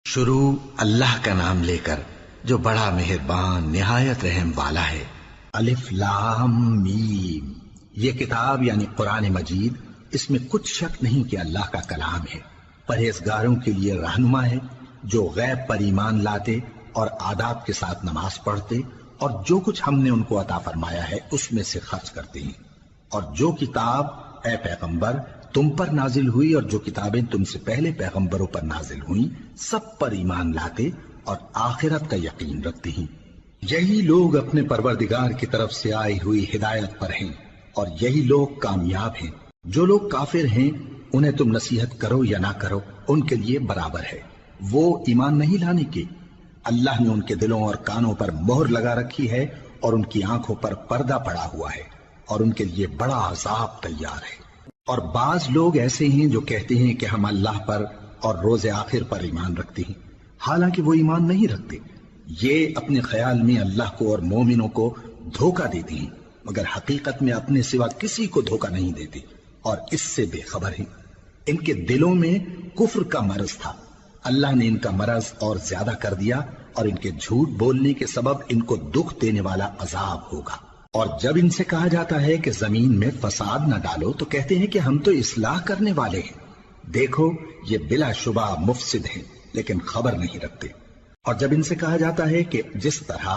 شروع اللہ کا نام لے کر جو بڑا مہربان نہایت رحم والا ہے۔ الف لام میم، یہ کتاب یعنی قرآن مجید، اس میں کچھ شک نہیں کہ اللہ کا کلام ہے، پرہیزگاروں کے لیے رہنما ہے جو غیب پر ایمان لاتے اور آداب کے ساتھ نماز پڑھتے اور جو کچھ ہم نے ان کو عطا فرمایا ہے اس میں سے خرچ کرتے ہیں، اور جو کتاب اے پیغمبر تم پر نازل ہوئی اور جو کتابیں تم سے پہلے پیغمبروں پر نازل ہوئیں سب پر ایمان لاتے اور آخرت کا یقین رکھتے ہیں۔ یہی لوگ اپنے پروردگار کی طرف سے آئی ہوئی ہدایت پر ہیں اور یہی لوگ کامیاب ہیں۔ جو لوگ کافر ہیں انہیں تم نصیحت کرو یا نہ کرو ان کے لیے برابر ہے، وہ ایمان نہیں لانے کے۔ اللہ نے ان کے دلوں اور کانوں پر مہر لگا رکھی ہے اور ان کی آنکھوں پر پردہ پڑا ہوا ہے اور ان کے لیے بڑا عذاب تیار ہے۔ اور بعض لوگ ایسے ہیں جو کہتے ہیں کہ ہم اللہ پر اور روز آخر پر ایمان رکھتے ہیں، حالانکہ وہ ایمان نہیں رکھتے۔ یہ اپنے خیال میں اللہ کو اور مومنوں کو دھوکہ دیتے ہیں، مگر حقیقت میں اپنے سوا کسی کو دھوکہ نہیں دیتے اور اس سے بے خبر ہیں۔ ان کے دلوں میں کفر کا مرض تھا، اللہ نے ان کا مرض اور زیادہ کر دیا اور ان کے جھوٹ بولنے کے سبب ان کو دکھ دینے والا عذاب ہوگا۔ اور جب ان سے کہا جاتا ہے کہ زمین میں فساد نہ ڈالو تو کہتے ہیں کہ ہم تو اصلاح کرنے والے ہیں۔ دیکھو یہ بلا شبہ مفسد ہیں لیکن خبر نہیں رکھتے۔ اور جب ان سے کہا جاتا ہے کہ جس طرح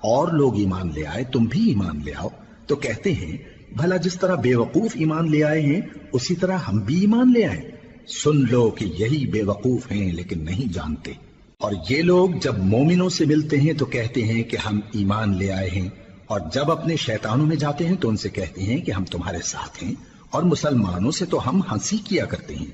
اور لوگ ایمان لے آئے تم بھی ایمان لے آؤ تو کہتے ہیں بھلا جس طرح بے وقوف ایمان لے آئے ہیں اسی طرح ہم بھی ایمان لے آئے۔ سن لو کہ یہی بے وقوف ہیں لیکن نہیں جانتے۔ اور یہ لوگ جب مومنوں سے ملتے ہیں تو کہتے ہیں کہ ہم ایمان لے آئے ہیں، اور جب اپنے شیطانوں میں جاتے ہیں تو ان سے کہتے ہیں کہ ہم تمہارے ساتھ ہیں، اور مسلمانوں سے تو ہم ہنسی کیا کرتے ہیں۔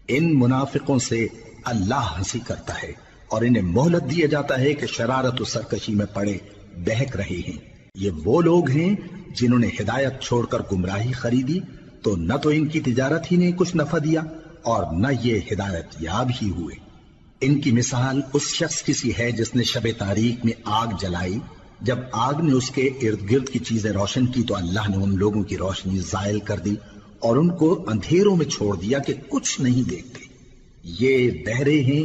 ان منافقوں سے اللہ ہنسی کرتا ہے اور انہیں مہلت دیا جاتا ہے کہ شرارت و سرکشی میں پڑے بہک رہے ہیں۔ یہ وہ لوگ ہیں جنہوں نے ہدایت چھوڑ کر گمراہی خریدی تو نہ تو ان کی تجارت ہی نے کچھ نفع دیا اور نہ یہ ہدایت یاب ہی ہوئے۔ ان کی مثال اس شخص کی سی ہے جس نے شب تاریک میں آگ جلائی، جب آگ نے اس کے ارد گرد کی چیزیں روشن کی تو اللہ نے ان لوگوں کی روشنی زائل کر دی اور ان کو اندھیروں میں چھوڑ دیا کہ کچھ نہیں دیکھتے۔ یہ بہرے ہیں،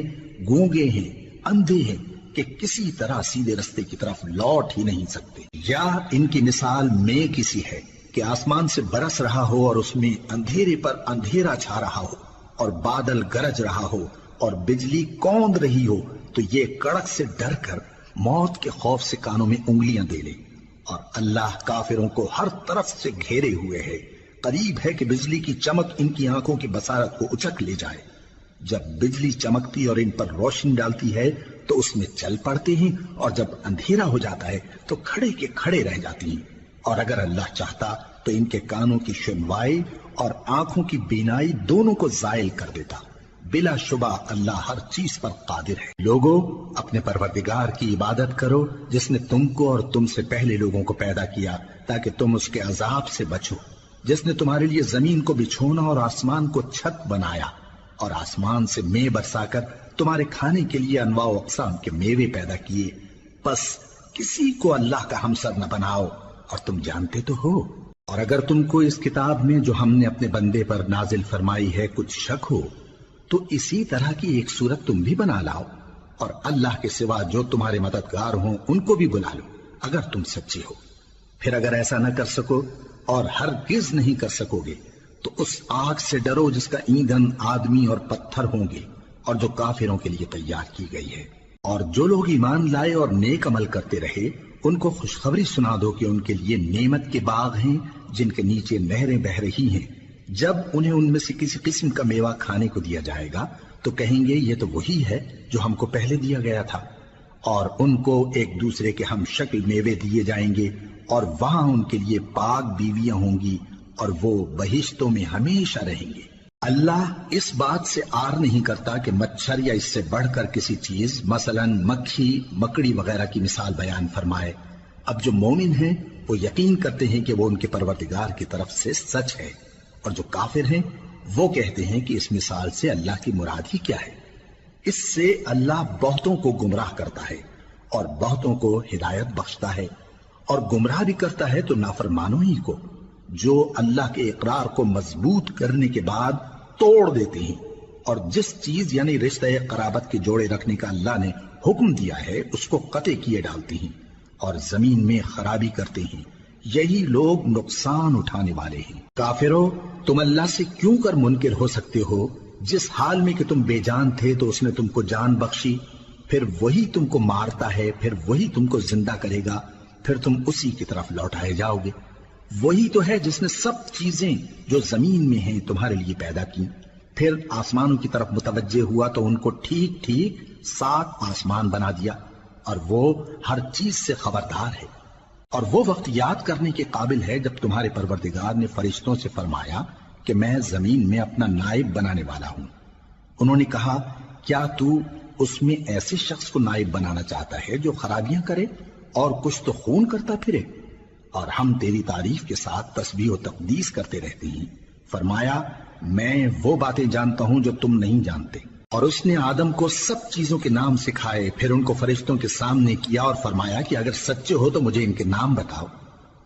گونگے ہیں، اندھے ہیں کہ کسی طرح سیدھے رستے کی طرف لوٹ ہی نہیں سکتے۔ یا ان کی مثال میں کسی ہے کہ آسمان سے برس رہا ہو اور اس میں اندھیرے پر اندھیرا چھا رہا ہو اور بادل گرج رہا ہو اور بجلی کوند رہی ہو تو یہ کڑک سے ڈر کر موت کے خوف سے کانوں میں انگلیاں دے لے۔ اور اللہ کافروں کو ہر طرف سے گھیرے ہوئے ہے، قریب ہے کہ بجلی کی چمک ان کی آنکھوں کی بصارت کو اچک لے جائے۔ جب بجلی چمکتی اور ان پر روشنی ڈالتی ہے تو اس میں چل پڑتے ہیں، اور جب اندھیرا ہو جاتا ہے تو کھڑے کے کھڑے رہ جاتے ہیں۔ اور اگر اللہ چاہتا تو ان کے کانوں کی سنوائی اور آنکھوں کی بینائی دونوں کو زائل کر دیتا۔ بلا شبہ اللہ ہر چیز پر قادر ہے۔ لوگوں اپنے پروردگار کی عبادت کرو جس نے تم کو اور تم سے پہلے لوگوں کو پیدا کیا تاکہ تم اس کے عذاب سے بچو، جس نے تمہارے لیے زمین کو بچھونا اور آسمان کو چھت بنایا اور آسمان سے مے برسا کر تمہارے کھانے کے لیے انواع و اقسام کے میوے پیدا کیے۔ بس کسی کو اللہ کا ہمسر نہ بناؤ اور تم جانتے تو ہو۔ اور اگر تم کو اس کتاب میں جو ہم نے اپنے بندے پر نازل فرمائی ہے کچھ شک ہو تو اسی طرح کی ایک صورت تم بھی بنا لاؤ اور اللہ کے سوا جو تمہارے مددگار ہوں ان کو بھی بلا لو اگر تم سچے ہو۔ پھر اگر ایسا نہ کر سکو اور ہرگز نہیں کر سکو گے تو اس آگ سے ڈرو جس کا ایندھن آدمی اور پتھر ہوں گے اور جو کافروں کے لیے تیار کی گئی ہے۔ اور جو لوگ ایمان لائے اور نیک عمل کرتے رہے ان کو خوشخبری سنا دو کہ ان کے لیے نعمت کے باغ ہیں جن کے نیچے نہریں بہ رہی ہیں۔ جب انہیں ان میں سے کسی قسم کا میوہ کھانے کو دیا جائے گا تو کہیں گے یہ تو وہی ہے جو ہم کو پہلے دیا گیا تھا، اور ان کو ایک دوسرے کے ہم شکل میوے دیے جائیں گے اور وہاں ان کے لیے پاک بیویاں ہوں گی اور وہ بہشتوں میں ہمیشہ رہیں گے۔ اللہ اس بات سے آر نہیں کرتا کہ مچھر یا اس سے بڑھ کر کسی چیز مثلا مکھی مکڑی وغیرہ کی مثال بیان فرمائے۔ اب جو مومن ہیں وہ یقین کرتے ہیں کہ وہ ان کے پروردگار کی طرف سے سچ ہے، اور جو کافر ہیں وہ کہتے ہیں کہ اس مثال سے اللہ کی مراد ہی کیا ہے۔ اس سے اللہ بہتوں کو گمراہ کرتا ہے اور بہتوں کو ہدایت بخشتا ہے، اور گمراہ بھی کرتا ہے تو نافرمانوں ہی کو، جو اللہ کے اقرار کو مضبوط کرنے کے بعد توڑ دیتے ہیں اور جس چیز یعنی رشتہ قرابت کے جوڑے رکھنے کا اللہ نے حکم دیا ہے اس کو قطع کیے ڈالتی ہیں اور زمین میں خرابی کرتے ہیں، یہی لوگ نقصان اٹھانے والے ہیں۔ کافرو، تم اللہ سے کیوں کر منکر ہو سکتے ہو؟ جس حال میں کہ تم بے جان تھے تو اس نے تم کو جان بخشی، پھر وہی تم کو مارتا ہے، پھر وہی تم کو زندہ کرے گا، پھر تم اسی کی طرف لوٹائے جاؤ گے۔ وہی تو ہے جس نے سب چیزیں جو زمین میں ہیں تمہارے لیے پیدا کی، پھر آسمانوں کی طرف متوجہ ہوا تو ان کو ٹھیک ٹھیک 7 آسمان بنا دیا، اور وہ ہر چیز سے خبردار ہے۔ اور وہ وقت یاد کرنے کے قابل ہے جب تمہارے پروردگار نے فرشتوں سے فرمایا کہ میں زمین میں اپنا نائب بنانے والا ہوں۔ انہوں نے کہا، کیا تو اس میں ایسے شخص کو نائب بنانا چاہتا ہے جو خرابیاں کرے اور کچھ تو خون کرتا پھرے؟ اور ہم تیری تعریف کے ساتھ تسبیح و تقدیس کرتے رہتے ہیں۔ فرمایا، میں وہ باتیں جانتا ہوں جو تم نہیں جانتے۔ اور اس نے آدم کو سب چیزوں کے نام سکھائے، پھر ان کو فرشتوں کے سامنے کیا اور فرمایا کہ اگر سچے ہو تو مجھے ان کے نام بتاؤ۔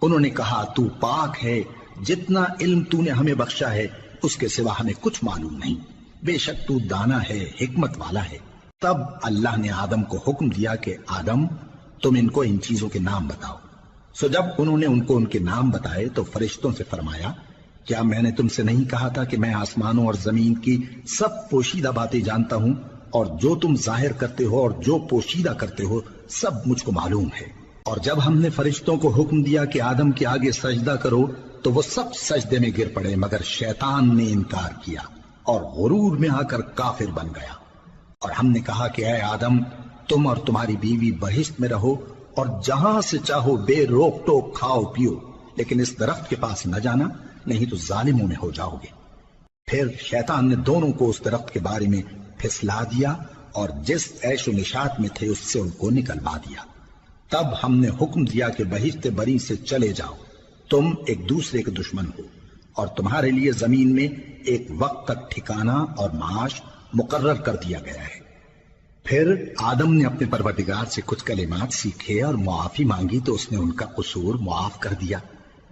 انہوں نے کہا، تو پاک ہے، جتنا علم تو نے ہمیں بخشا ہے اس کے سوا ہمیں کچھ معلوم نہیں، بے شک تو دانا ہے، حکمت والا ہے۔ تب اللہ نے آدم کو حکم دیا کہ آدم، تم ان کو ان چیزوں کے نام بتاؤ۔ سو جب انہوں نے ان کو ان کے نام بتائے تو فرشتوں سے فرمایا، کیا میں نے تم سے نہیں کہا تھا کہ میں آسمانوں اور زمین کی سب پوشیدہ باتیں جانتا ہوں، اور جو تم ظاہر کرتے ہو اور جو پوشیدہ کرتے ہو سب مجھ کو معلوم ہے۔ اور جب ہم نے فرشتوں کو حکم دیا کہ آدم کے آگے سجدہ کرو تو وہ سب سجدے میں گر پڑے مگر شیطان نے انکار کیا اور غرور میں آ کر کافر بن گیا۔ اور ہم نے کہا کہ اے آدم، تم اور تمہاری بیوی بہشت میں رہو اور جہاں سے چاہو بے روک ٹوک کھاؤ پیو، لیکن اس درخت کے پاس نہ جانا، نہیں تو ظالموں میں ہو جاؤ گے۔ پھر شیطان نے دونوں کو اس درخت کے بارے میں پھسلا دیا اور جس عیش و نشاط میں تھے اس سے ان کو نکلوا دیا۔ تب ہم نے حکم دیا کہ بہشت بری سے چلے جاؤ، تم ایک دوسرے کے دشمن ہو، اور تمہارے لیے زمین میں ایک وقت تک ٹھکانہ اور معاش مقرر کر دیا گیا ہے۔ پھر آدم نے اپنے پروردگار سے کچھ کلمات سیکھے اور معافی مانگی تو اس نے ان کا قصور معاف کر دیا۔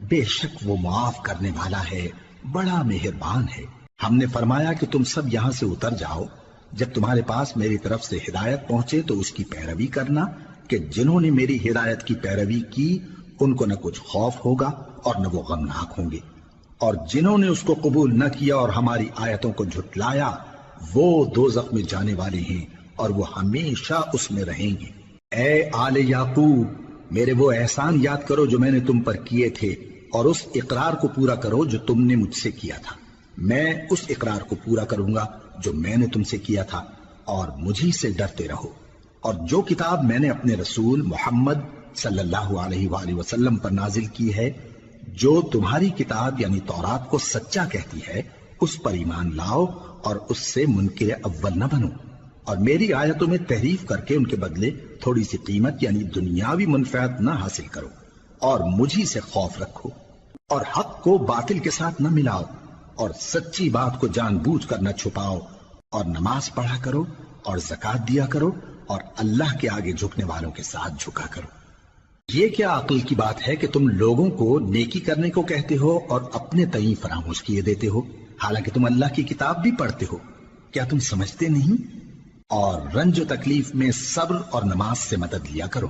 بے شک وہ معاف کرنے والا ہے، بڑا مہربان ہے۔ ہم نے فرمایا کہ تم سب یہاں سے اتر جاؤ، جب تمہارے پاس میری طرف سے ہدایت پہنچے تو اس کی پیروی کرنا، کہ جنہوں نے میری ہدایت کی پیروی کی ان کو نہ کچھ خوف ہوگا اور نہ وہ غمناک ہوں گے، اور جنہوں نے اس کو قبول نہ کیا اور ہماری آیتوں کو جھٹلایا وہ دوزخ میں جانے والے ہیں اور وہ ہمیشہ اس میں رہیں گے۔ اے آل یعقوب، میرے وہ احسان یاد کرو جو میں نے تم پر کیے تھے، اور اس اقرار کو پورا کرو جو تم نے مجھ سے کیا تھا۔ میں اس اقرار کو پورا کروں گا جو میں نے تم سے کیا تھا، اور مجھی سے ڈرتے رہو۔ اور جو کتاب میں نے اپنے رسول محمد صلی اللہ علیہ وآلہ وسلم پر نازل کی ہے، جو تمہاری کتاب یعنی تورات کو سچا کہتی ہے، اس پر ایمان لاؤ اور اس سے منکر اول نہ بنو، اور میری آیتوں میں تحریف کر کے ان کے بدلے تھوڑی سی قیمت یعنی دنیاوی منفعت نہ حاصل کرو، اور مجھی سے خوف رکھو، اور حق کو باطل کے ساتھ نہ ملاؤ، اور سچی بات کو جان بوجھ کر نہ چھپاؤ، اور نماز پڑھا کرو اور زکوٰۃ دیا کرو، اور اللہ کے آگے جھکنے والوں کے ساتھ جھکا کرو۔ یہ کیا عقل کی بات ہے کہ تم لوگوں کو نیکی کرنے کو کہتے ہو اور اپنے تئیں فراموش کیے دیتے ہو، حالانکہ تم اللہ کی کتاب بھی پڑھتے ہو؟ کیا تم سمجھتے نہیں؟ اور رنج و تکلیف میں صبر اور نماز سے مدد لیا کرو،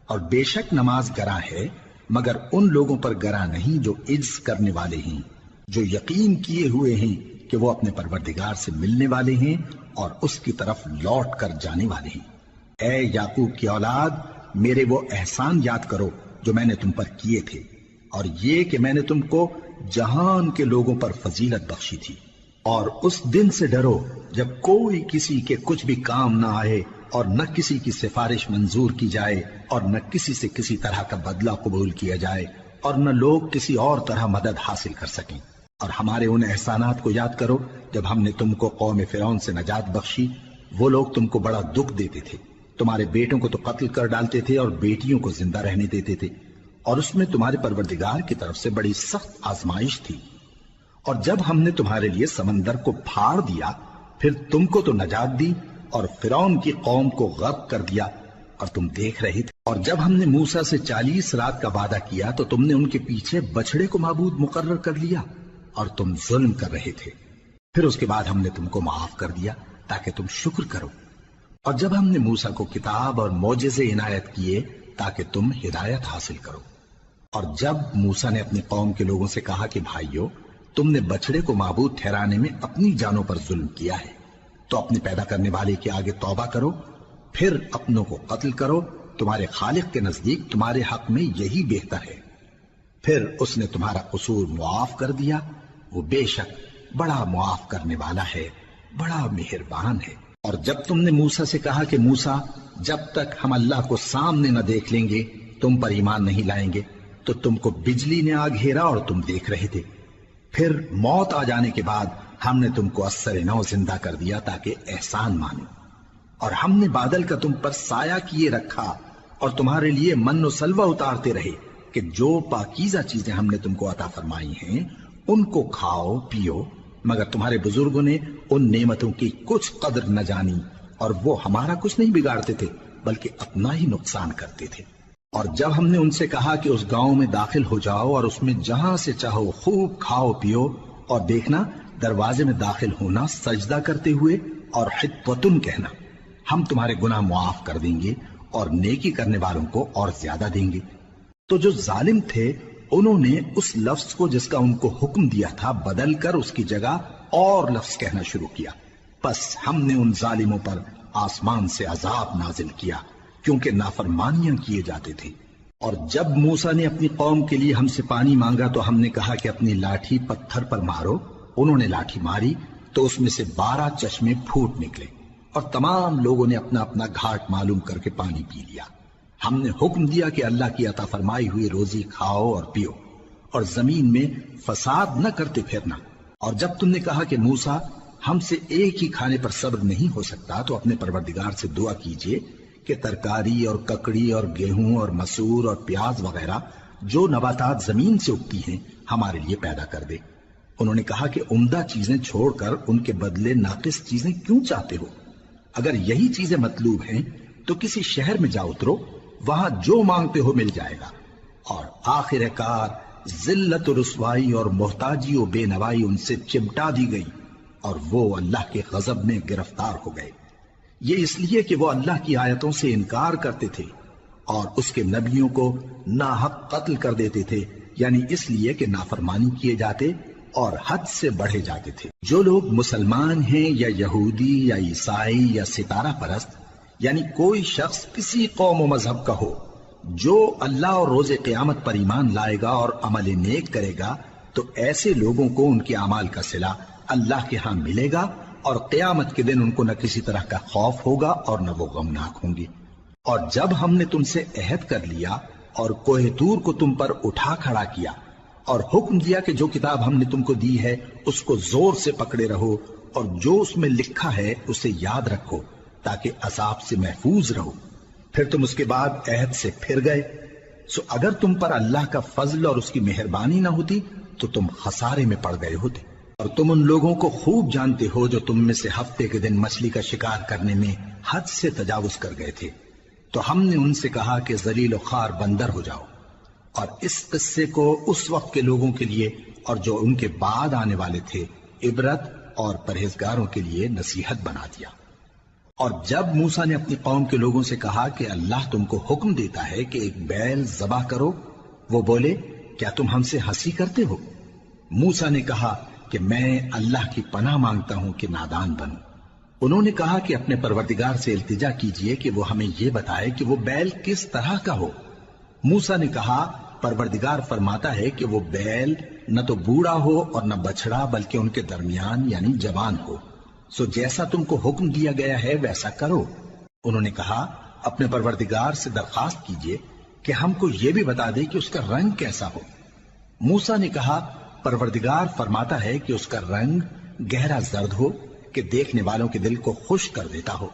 اور بے شک نماز گراں ہے مگر ان لوگوں پر گراں نہیں جو عجز کرنے والے ہیں، جو یقین کیے ہوئے ہیں کہ وہ اپنے پروردگار سے ملنے والے ہیں اور اس کی طرف لوٹ کر جانے والے ہیں۔ اے یعقوب کی اولاد، میرے وہ احسان یاد کرو جو میں نے تم پر کیے تھے، اور یہ کہ میں نے تم کو جہان کے لوگوں پر فضیلت بخشی تھی۔ اور اس دن سے ڈرو جب کوئی کسی کے کچھ بھی کام نہ آئے، اور نہ کسی کی سفارش منظور کی جائے، اور نہ کسی سے کسی طرح کا بدلہ قبول کیا جائے، اور نہ لوگ کسی اور طرح مدد حاصل کر سکیں۔ اور ہمارے ان احسانات کو یاد کرو جب ہم نے تم کو قوم فرعون سے نجات بخشی۔ وہ لوگ تم کو بڑا دکھ دیتے تھے، تمہارے بیٹوں کو تو قتل کر ڈالتے تھے اور بیٹیوں کو زندہ رہنے دیتے تھے، اور اس میں تمہارے پروردگار کی طرف سے بڑی سخت آزمائش تھی۔ اور جب ہم نے تمہارے لیے سمندر کو پھاڑ دیا، پھر تم کو تو نجات دی اور فرعون کی قوم کو غرق کر دیا، اور تم دیکھ رہے تھے۔ اور جب ہم نے موسیٰ سے 40 رات کا وعدہ کیا تو تم نے ان کے پیچھے بچڑے کو معبود مقرر کر لیا، اور تم ظلم کر رہے تھے۔ پھر اس کے بعد ہم نے تم کو معاف کر دیا تاکہ تم شکر کرو، اور جب ہم نے موسیٰ کو کتاب اور معجزے عنایت کیے تاکہ تم ہدایت حاصل کرو۔ اور جب موسیٰ نے اپنی قوم کے لوگوں سے کہا کہ بھائیو، تم نے بچڑے کو معبود ٹھہرانے میں اپنی جانوں پر ظلم کیا ہے، تو اپنے پیدا کرنے والے کے آگے توبہ کرو، پھر اپنوں کو قتل کرو، تمہارے خالق کے نزدیک تمہارے حق میں یہی بہتر ہے۔ پھر اس نے تمہارا قصور معاف کر دیا، وہ بے شک بڑا معاف کرنے والا ہے، بڑا مہربان ہے۔ اور جب تم نے موسیٰ سے کہا کہ موسیٰ، جب تک ہم اللہ کو سامنے نہ دیکھ لیں گے تم پر ایمان نہیں لائیں گے، تو تم کو بجلی نے آ گھیرا اور تم دیکھ رہے تھے۔ پھر موت آ جانے کے بعد ہم نے تم کو اثر نو زندہ کر دیا تاکہ احسان مانو، اور ہم نے بادل کا تم پر سایہ کیے رکھا اور تمہارے لیے من و سلوہ اتارتے رہے کہ جو پاکیزہ چیزیں ہم نے تم کو عطا فرمائی ہیں ان کو کھاؤ پیو، مگر تمہارے بزرگوں نے ان نعمتوں کی کچھ قدر نہ جانی، اور وہ ہمارا کچھ نہیں بگاڑتے تھے بلکہ اپنا ہی نقصان کرتے تھے۔ اور جب ہم نے ان سے کہا کہ اس گاؤں میں داخل ہو جاؤ اور اس میں جہاں سے چاہو خوب کھاؤ پیو، اور دیکھنا دروازے میں داخل ہونا سجدہ کرتے ہوئے اور حطوۃن کہنا، ہم تمہارے گناہ معاف کر دیں گے اور نیکی کرنے والوں کو اور زیادہ دیں گے، تو جو ظالم تھے انہوں نے اس لفظ کو جس کا ان کو حکم دیا تھا بدل کر اس کی جگہ اور لفظ کہنا شروع کیا، پس ہم نے ان ظالموں پر آسمان سے عذاب نازل کیا کیونکہ نافرمانیاں کیے جاتے تھے۔ اور جب موسیٰ نے اپنی قوم کے لیے ہم سے پانی مانگا تو ہم نے کہا کہ اپنی لاٹھی پتھر پر مارو، انہوں نے لاٹھی ماری تو اس میں سے 12 چشمے پھوٹ نکلے، اور تمام لوگوں نے اپنا اپنا گھاٹ معلوم کر کے پانی پی لیا۔ ہم نے حکم دیا کہ اللہ کی عطا فرمائی ہوئی روزی کھاؤ اور پیو، اور زمین میں فساد نہ کرتے پھرنا۔ اور جب تم نے کہا کہ موسیٰ، ہم سے ایک ہی کھانے پر صبر نہیں ہو سکتا، تو اپنے پروردگار سے دعا کیجئے کہ ترکاری اور ککڑی اور گیہوں اور مسور اور پیاز وغیرہ جو نباتات زمین سے اگتی ہیں ہمارے لیے پیدا کر دے۔ انہوں نے کہا کہ عمدہ چیزیں چھوڑ کر ان کے بدلے ناقص چیزیں کیوں چاہتے ہو؟ اگر یہی چیزیں مطلوب ہیں تو کسی شہر میں جا اترو، وہاں جو مانگتے ہو مل جائے گا۔ اور آخر کار ذلت و رسوائی اور محتاجی و بے نوائی ان سے چمٹا دی گئی، اور وہ اللہ کے غضب میں گرفتار ہو گئے، یہ اس لیے کہ وہ اللہ کی آیتوں سے انکار کرتے تھے اور اس کے نبیوں کو ناحق قتل کر دیتے تھے، یعنی اس لیے کہ نافرمانی کیے جاتے اور حد سے بڑھے جاتے تھے۔ جو لوگ مسلمان ہیں یا یہودی یا عیسائی یا ستارہ پرست، یعنی کوئی شخص کسی قوم و مذہب کا ہو، جو اللہ اور روز قیامت پر ایمان لائے گا اور عمل نیک کرے گا، تو ایسے لوگوں کو ان کے اعمال کا صلہ اللہ کے ہاں ملے گا، اور قیامت کے دن ان کو نہ کسی طرح کا خوف ہوگا اور نہ وہ غمناک ہوں گے۔ اور جب ہم نے تم سے عہد کر لیا اور کوہ طور کو تم پر اٹھا کھڑا کیا اور حکم دیا کہ جو کتاب ہم نے تم کو دی ہے اس کو زور سے پکڑے رہو، اور جو اس میں لکھا ہے اسے یاد رکھو تاکہ عذاب سے محفوظ رہو، پھر تم اس کے بعد عہد سے پھر گئے، سو اگر تم پر اللہ کا فضل اور اس کی مہربانی نہ ہوتی تو تم خسارے میں پڑ گئے ہوتے۔ اور تم ان لوگوں کو خوب جانتے ہو جو تم میں سے ہفتے کے دن مچھلی کا شکار کرنے میں حد سے تجاوز کر گئے تھے، تو ہم نے ان سے کہا کہ ذلیل و خوار بندر ہو جاؤ، اور اس قصے کو اس وقت کے لوگوں کے لیے اور جو ان کے بعد آنے والے تھے عبرت اور پرہیزگاروں کے لیے نصیحت بنا دیا۔ اور جب موسیٰ نے اپنی قوم کے لوگوں سے کہا کہ اللہ تم کو حکم دیتا ہے کہ ایک بیل ذبح کرو، وہ بولے کیا تم ہم سے ہنسی کرتے ہو؟ موسیٰ نے کہا کہ میں اللہ کی پناہ مانگتا ہوں کہ نادان بنوں۔ انہوں نے کہا کہ اپنے پروردگار سے التجا کیجئے کہ وہ ہمیں یہ بتائے کہ وہ بیل کس طرح کا ہو۔ موسیٰ نے کہا پروردگار فرماتا ہے کہ وہ بیل نہ تو بوڑھا ہو اور نہ بچڑا بلکہ ان کے درمیان یعنی جوان ہو، سو جیسا تم کو حکم دیا گیا ہے ویسا کرو۔ انہوں نے کہا اپنے پروردگار سے درخواست کیجئے کہ ہم کو یہ بھی بتا دے کہ اس کا رنگ کیسا ہو۔ موسیٰ نے کہا پروردگار فرماتا ہے کہ اس کا رنگ گہرا زرد ہو کہ دیکھنے والوں کے دل کو خوش کر دیتا ہو۔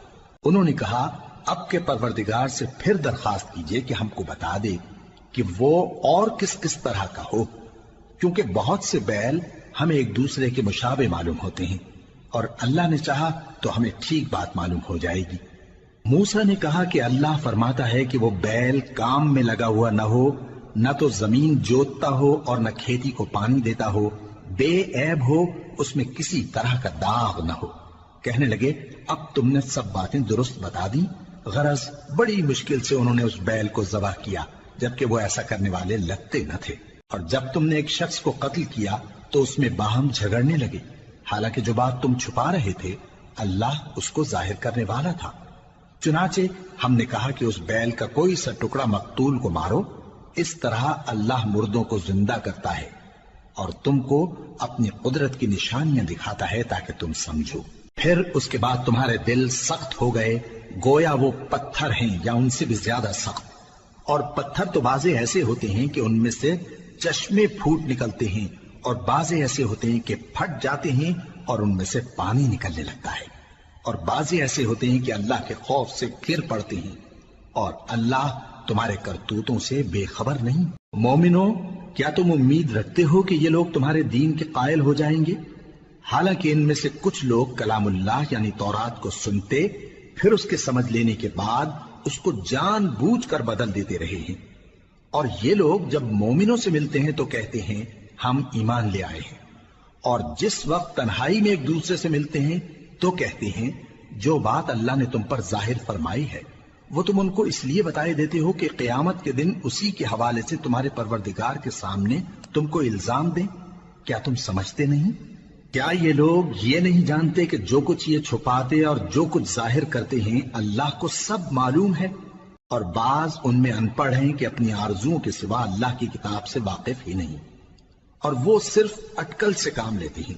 انہوں نے کہا اب کے پروردگار سے پھر درخواست کیجئے کہ ہم کو بتا دے کہ وہ اور کس کس طرح کا ہو، کیونکہ بہت سے بیل ہمیں ایک دوسرے کے مشابہ معلوم ہوتے ہیں، اور اللہ نے چاہا تو ہمیں ٹھیک بات معلوم ہو جائے گی۔ موسیٰ نے کہا کہ اللہ فرماتا ہے کہ وہ بیل کام میں لگا ہوا نہ ہو، نہ تو زمین جوتتا ہو اور نہ کھیتی کو پانی دیتا ہو، بے عیب ہو اس میں کسی طرح کا داغ نہ ہو۔ کہنے لگے اب تم نے سب باتیں درست بتا دی، غرض بڑی مشکل سے انہوں نے اس بیل کو ذبح کیا، جبکہ وہ ایسا کرنے والے لگتے نہ تھے۔ اور جب تم نے ایک شخص کو قتل کیا تو اس میں باہم جھگڑنے لگے، حالانکہ جو بات تم چھپا رہے تھے اللہ اس کو ظاہر کرنے والا تھا۔ چنانچہ ہم نے کہا کہ اس بیل کا کوئی سا ٹکڑا مقتول کو مارو، اس طرح اللہ مردوں کو زندہ کرتا ہے اور تم کو اپنی قدرت کی نشانیاں دکھاتا ہے تاکہ تم سمجھو۔ پھر اس کے بعد تمہارے دل سخت ہو گئے، گویا وہ پتھر ہیں یا ان سے بھی زیادہ سخت۔ اور پتھر تو بعضے ایسے ہوتے ہیں کہ ان میں سے چشمے پھوٹ نکلتے ہیں، اور بعضے ایسے ہوتے ہیں کہ پھٹ جاتے ہیں اور ان میں سے پانی نکلنے لگتا ہے، اور بعضے ایسے ہوتے ہیں کہ اللہ کے خوف سے گر پڑتے ہیں، اور اللہ تمہارے کرتوتوں سے بے خبر نہیں۔ مومنو، کیا تم امید رکھتے ہو کہ یہ لوگ تمہارے دین کے قائل ہو جائیں گے؟ حالانکہ ان میں سے کچھ لوگ کلام اللہ یعنی تورات کو سنتے، پھر اس کے سمجھ لینے کے بعد اس کو جان بوجھ کر بدل دیتے رہے ہیں، اور یہ لوگ جب مومنوں سے ملتے ہیں تو کہتے ہیں ہم ایمان لے آئے ہیں، اور جس وقت تنہائی میں ایک دوسرے سے ملتے ہیں تو کہتے ہیں جو بات اللہ نے تم پر ظاہر فرمائی ہے وہ تم ان کو اس لیے بتائے دیتے ہو کہ قیامت کے دن اسی کے حوالے سے تمہارے پروردگار کے سامنے تم کو الزام دیں۔ کیا تم سمجھتے نہیں؟ کیا یہ لوگ یہ نہیں جانتے کہ جو کچھ یہ چھپاتے اور جو کچھ ظاہر کرتے ہیں اللہ کو سب معلوم ہے؟ اور بعض ان میں ان پڑھ ہیں کہ اپنی آرزوؤں کے سوا اللہ کی کتاب سے واقف ہی نہیں، اور وہ صرف اٹکل سے کام لیتے ہیں۔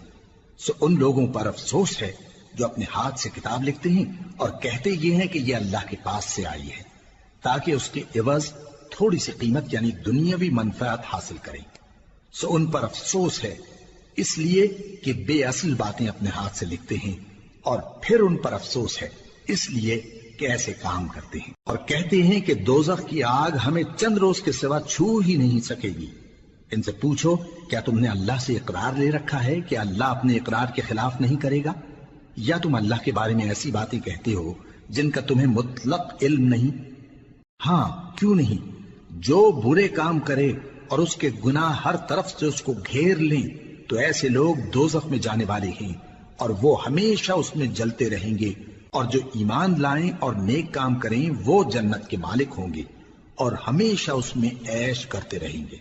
سو ان لوگوں پر افسوس ہے جو اپنے ہاتھ سے کتاب لکھتے ہیں اور کہتے یہ ہیں کہ یہ اللہ کے پاس سے آئی ہے، تاکہ اس کے عوض تھوڑی سی قیمت یعنی دنیاوی منفعت حاصل کریں۔ سو ان پر افسوس ہے اس لیے کہ بے اصل باتیں اپنے ہاتھ سے لکھتے ہیں، اور پھر ان پر افسوس ہے اس لیے کہ ایسے کام کرتے ہیں، اور کہتے ہیں کہ دوزخ کی آگ ہمیں چند روز کے سوا چھو ہی نہیں سکے گی۔ ان سے پوچھو کیا تم نے اللہ سے اقرار لے رکھا ہے کہ اللہ اپنے اقرار کے خلاف نہیں کرے گا، یا تم اللہ کے بارے میں ایسی باتیں کہتے ہو جن کا تمہیں مطلق علم نہیں؟ ہاں کیوں نہیں، جو برے کام کرے اور اس کے گناہ ہر طرف سے اس کو گھیر لیں تو ایسے لوگ دوزخ میں جانے والے ہیں، اور وہ ہمیشہ اس میں جلتے رہیں گے، اور جو ایمان لائیں اور نیک کام کریں وہ جنت کے مالک ہوں گے اور ہمیشہ اس میں عیش کرتے رہیں گے۔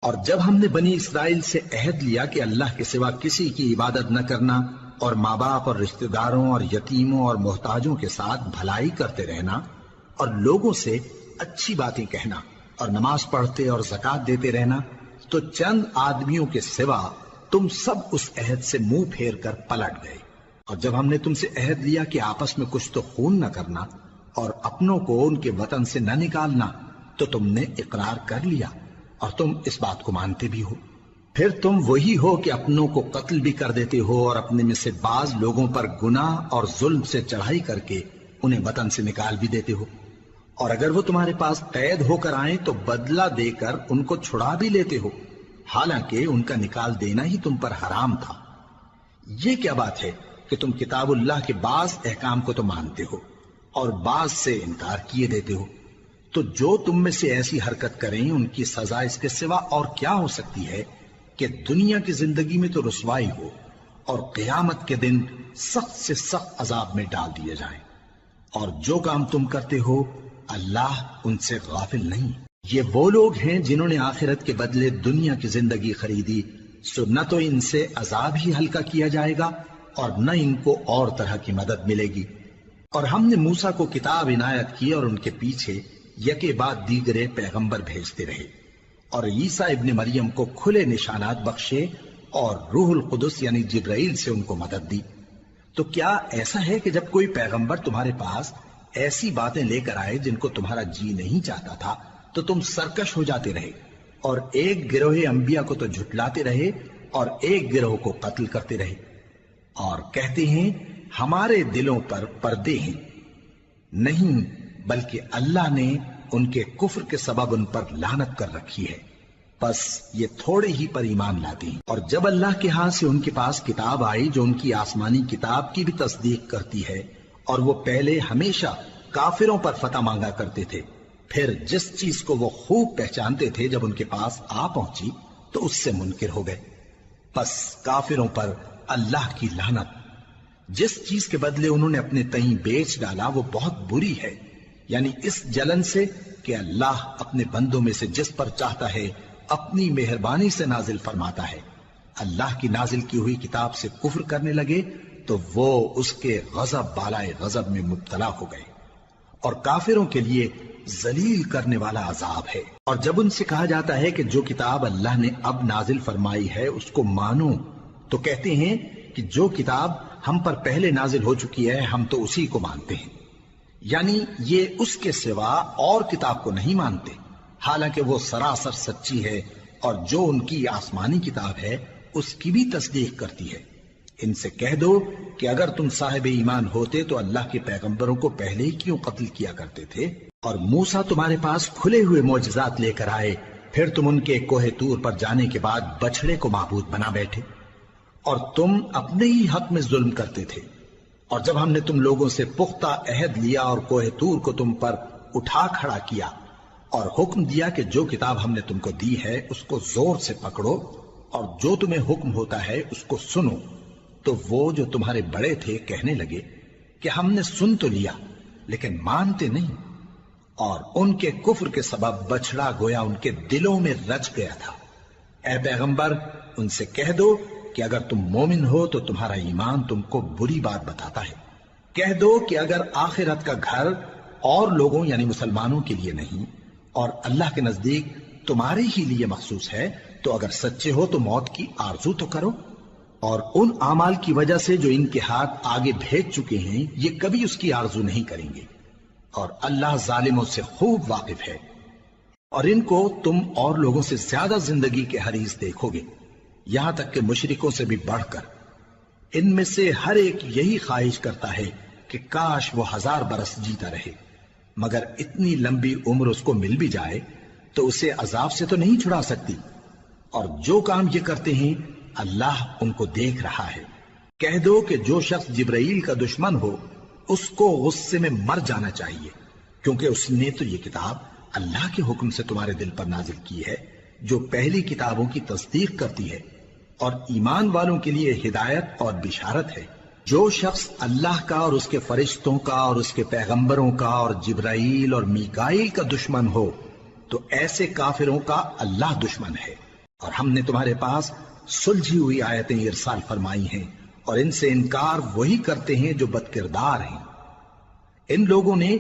اور جب ہم نے بنی اسرائیل سے عہد لیا کہ اللہ کے سوا کسی کی عبادت نہ کرنا، اور ماں باپ اور رشتہ داروں اور یتیموں اور محتاجوں کے ساتھ بھلائی کرتے رہنا، اور لوگوں سے اچھی باتیں کہنا، اور نماز پڑھتے اور زکوٰۃ دیتے رہنا، تو چند آدمیوں کے سوا تم سب اس عہد سے منہ پھیر کر پلٹ گئے۔ اور جب ہم نے تم سے عہد لیا کہ آپس میں کچھ تو خون نہ کرنا اور اپنوں کو ان کے وطن سے نہ نکالنا، تو تم نے اقرار کر لیا اور تم اس بات کو مانتے بھی ہو۔ پھر تم وہی ہو کہ اپنوں کو قتل بھی کر دیتے ہو اور اپنے میں سے بعض لوگوں پر گناہ اور ظلم سے چڑھائی کر کے انہیں وطن سے نکال بھی دیتے ہو، اور اگر وہ تمہارے پاس قید ہو کر آئیں تو بدلہ دے کر ان کو چھڑا بھی لیتے ہو، حالانکہ ان کا نکال دینا ہی تم پر حرام تھا۔ یہ کیا بات ہے کہ تم کتاب اللہ کے بعض احکام کو تو مانتے ہو اور بعض سے انکار کیے دیتے ہو؟ تو جو تم میں سے ایسی حرکت کریں ان کی سزا اس کے سوا اور کیا ہو سکتی ہے کہ دنیا کی زندگی میں تو رسوائی ہو اور قیامت کے دن سخت سے سخت عذاب میں ڈال دیے جائیں۔ اور جو کام تم کرتے ہو اللہ ان سے غافل نہیں۔ یہ وہ لوگ ہیں جنہوں نے آخرت کے بدلے دنیا کی زندگی خریدی، سو نہ تو ان سے عذاب ہی ہلکا کیا جائے گا اور نہ ان کو اور طرح کی مدد ملے گی۔ اور ہم نے موسیٰ کو کتاب عنایت کی اور ان کے پیچھے یکے بعد دیگرے پیغمبر بھیجتے رہے، اور عیسیٰ ابن مریم کو کھلے نشانات بخشے اور روح القدس یعنی جبرائیل سے ان کو مدد دی۔ تو کیا ایسا ہے کہ جب کوئی پیغمبر تمہارے پاس ایسی باتیں لے کر آئے جن کو تمہارا جی نہیں چاہتا تھا تو تم سرکش ہو جاتے رہے، اور ایک گروہ انبیاء کو تو جھٹلاتے رہے اور ایک گروہ کو قتل کرتے رہے، اور کہتے ہیں ہمارے دلوں پر پردے ہیں؟ نہیں، بلکہ اللہ نے ان کے کفر کے سبب ان پر لعنت کر رکھی ہے، بس یہ تھوڑے ہی پر ایمان لاتے ہیں۔ اور جب اللہ کے ہاں سے ان کے پاس کتاب آئی جو ان کی آسمانی کتاب کی بھی تصدیق کرتی ہے، اور وہ پہلے ہمیشہ کافروں پر فتح مانگا کرتے تھے، پھر جس چیز کو وہ خوب پہچانتے تھے جب ان کے پاس آ پہنچی تو اس سے منکر ہو گئے، بس کافروں پر اللہ کی لعنت! جس چیز کے بدلے انہوں نے اپنے تئیں بیچ ڈالا وہ بہت بری ہے، یعنی اس جلن سے کہ اللہ اپنے بندوں میں سے جس پر چاہتا ہے اپنی مہربانی سے نازل فرماتا ہے۔ اللہ کی نازل کی ہوئی کتاب سے کفر کرنے لگے تو وہ اس کے غضب بالائے غضب میں مبتلا ہو گئے، اور کافروں کے لیے ذلیل کرنے والا عذاب ہے۔ اور جب ان سے کہا جاتا ہے کہ جو کتاب اللہ نے اب نازل فرمائی ہے اس کو مانو، تو کہتے ہیں کہ جو کتاب ہم پر پہلے نازل ہو چکی ہے ہم تو اسی کو مانتے ہیں، یعنی یہ اس کے سوا اور کتاب کو نہیں مانتے، حالانکہ وہ سراسر سچی ہے، اور جو ان کی آسمانی کتاب ہے اس کی بھی تصدیق کرتی ہے۔ ان سے کہہ دو کہ اگر تم صاحب ایمان ہوتے تو اللہ کے پیغمبروں کو پہلے ہی کیوں قتل کیا کرتے تھے؟ اور موسیٰ تمہارے پاس کھلے ہوئے معجزات لے کر آئے، پھر تم ان کے کوہ طور پر جانے کے بعد بچڑے کو معبود بنا بیٹھے، اور تم اپنے ہی حق میں ظلم کرتے تھے۔ اور جب ہم نے تم لوگوں سے پختہ عہد لیا اور کوہ طور کو تم پر اٹھا کھڑا کیا اور حکم دیا کہ جو کتاب ہم نے تم کو دی ہے اس کو زور سے پکڑو اور جو تمہیں حکم ہوتا ہے اس کو سنو، تو وہ جو تمہارے بڑے تھے کہنے لگے کہ ہم نے سن تو لیا لیکن مانتے نہیں، اور ان کے کفر کے سبب بچڑا گویا ان کے دلوں میں رچ گیا تھا۔ اے پیغمبر ان سے کہہ دو کہ اگر تم مومن ہو تو تمہارا ایمان تم کو بری بات بتاتا ہے۔ کہہ دو کہ اگر آخرت کا گھر اور لوگوں یعنی مسلمانوں کے لیے نہیں اور اللہ کے نزدیک تمہارے ہی لیے مخصوص ہے تو اگر سچے ہو تو موت کی آرزو تو کرو، اور ان اعمال کی وجہ سے جو ان کے ہاتھ آگے بھیج چکے ہیں یہ کبھی اس کی آرزو نہیں کریں گے، اور اللہ ظالموں سے خوب واقف ہے۔ اور ان کو تم اور لوگوں سے زیادہ زندگی کے حریص دیکھو گے، یہاں تک کہ مشرکوں سے بھی بڑھ کر۔ ان میں سے ہر ایک یہی خواہش کرتا ہے کہ کاش وہ 1000 برس جیتا رہے، مگر اتنی لمبی عمر اس کو مل بھی جائے تو اسے عذاب سے تو نہیں چھڑا سکتی، اور جو کام یہ کرتے ہیں اللہ ان کو دیکھ رہا ہے۔ کہہ دو کہ جو شخص جبرائیل کا دشمن ہو اس کو غصے میں مر جانا چاہیے، کیونکہ اس نے تو یہ کتاب اللہ کے حکم سے تمہارے دل پر نازل کی ہے جو پہلی کتابوں کی تصدیق کرتی ہے، اور ایمان والوں کے لیے ہدایت اور بشارت ہے۔ جو شخص اللہ کا اور اس کے فرشتوں کا اور اس کے پیغمبروں کا اور جبرائیل اور میکائیل کا دشمن ہو تو ایسے کافروں کا اللہ دشمن ہے۔ اور ہم نے تمہارے پاس سلجھی ہوئی آیتیں ارسال فرمائی ہیں، اور ان سے انکار وہی کرتے ہیں جو بد کردار ہیں۔ ان لوگوں نے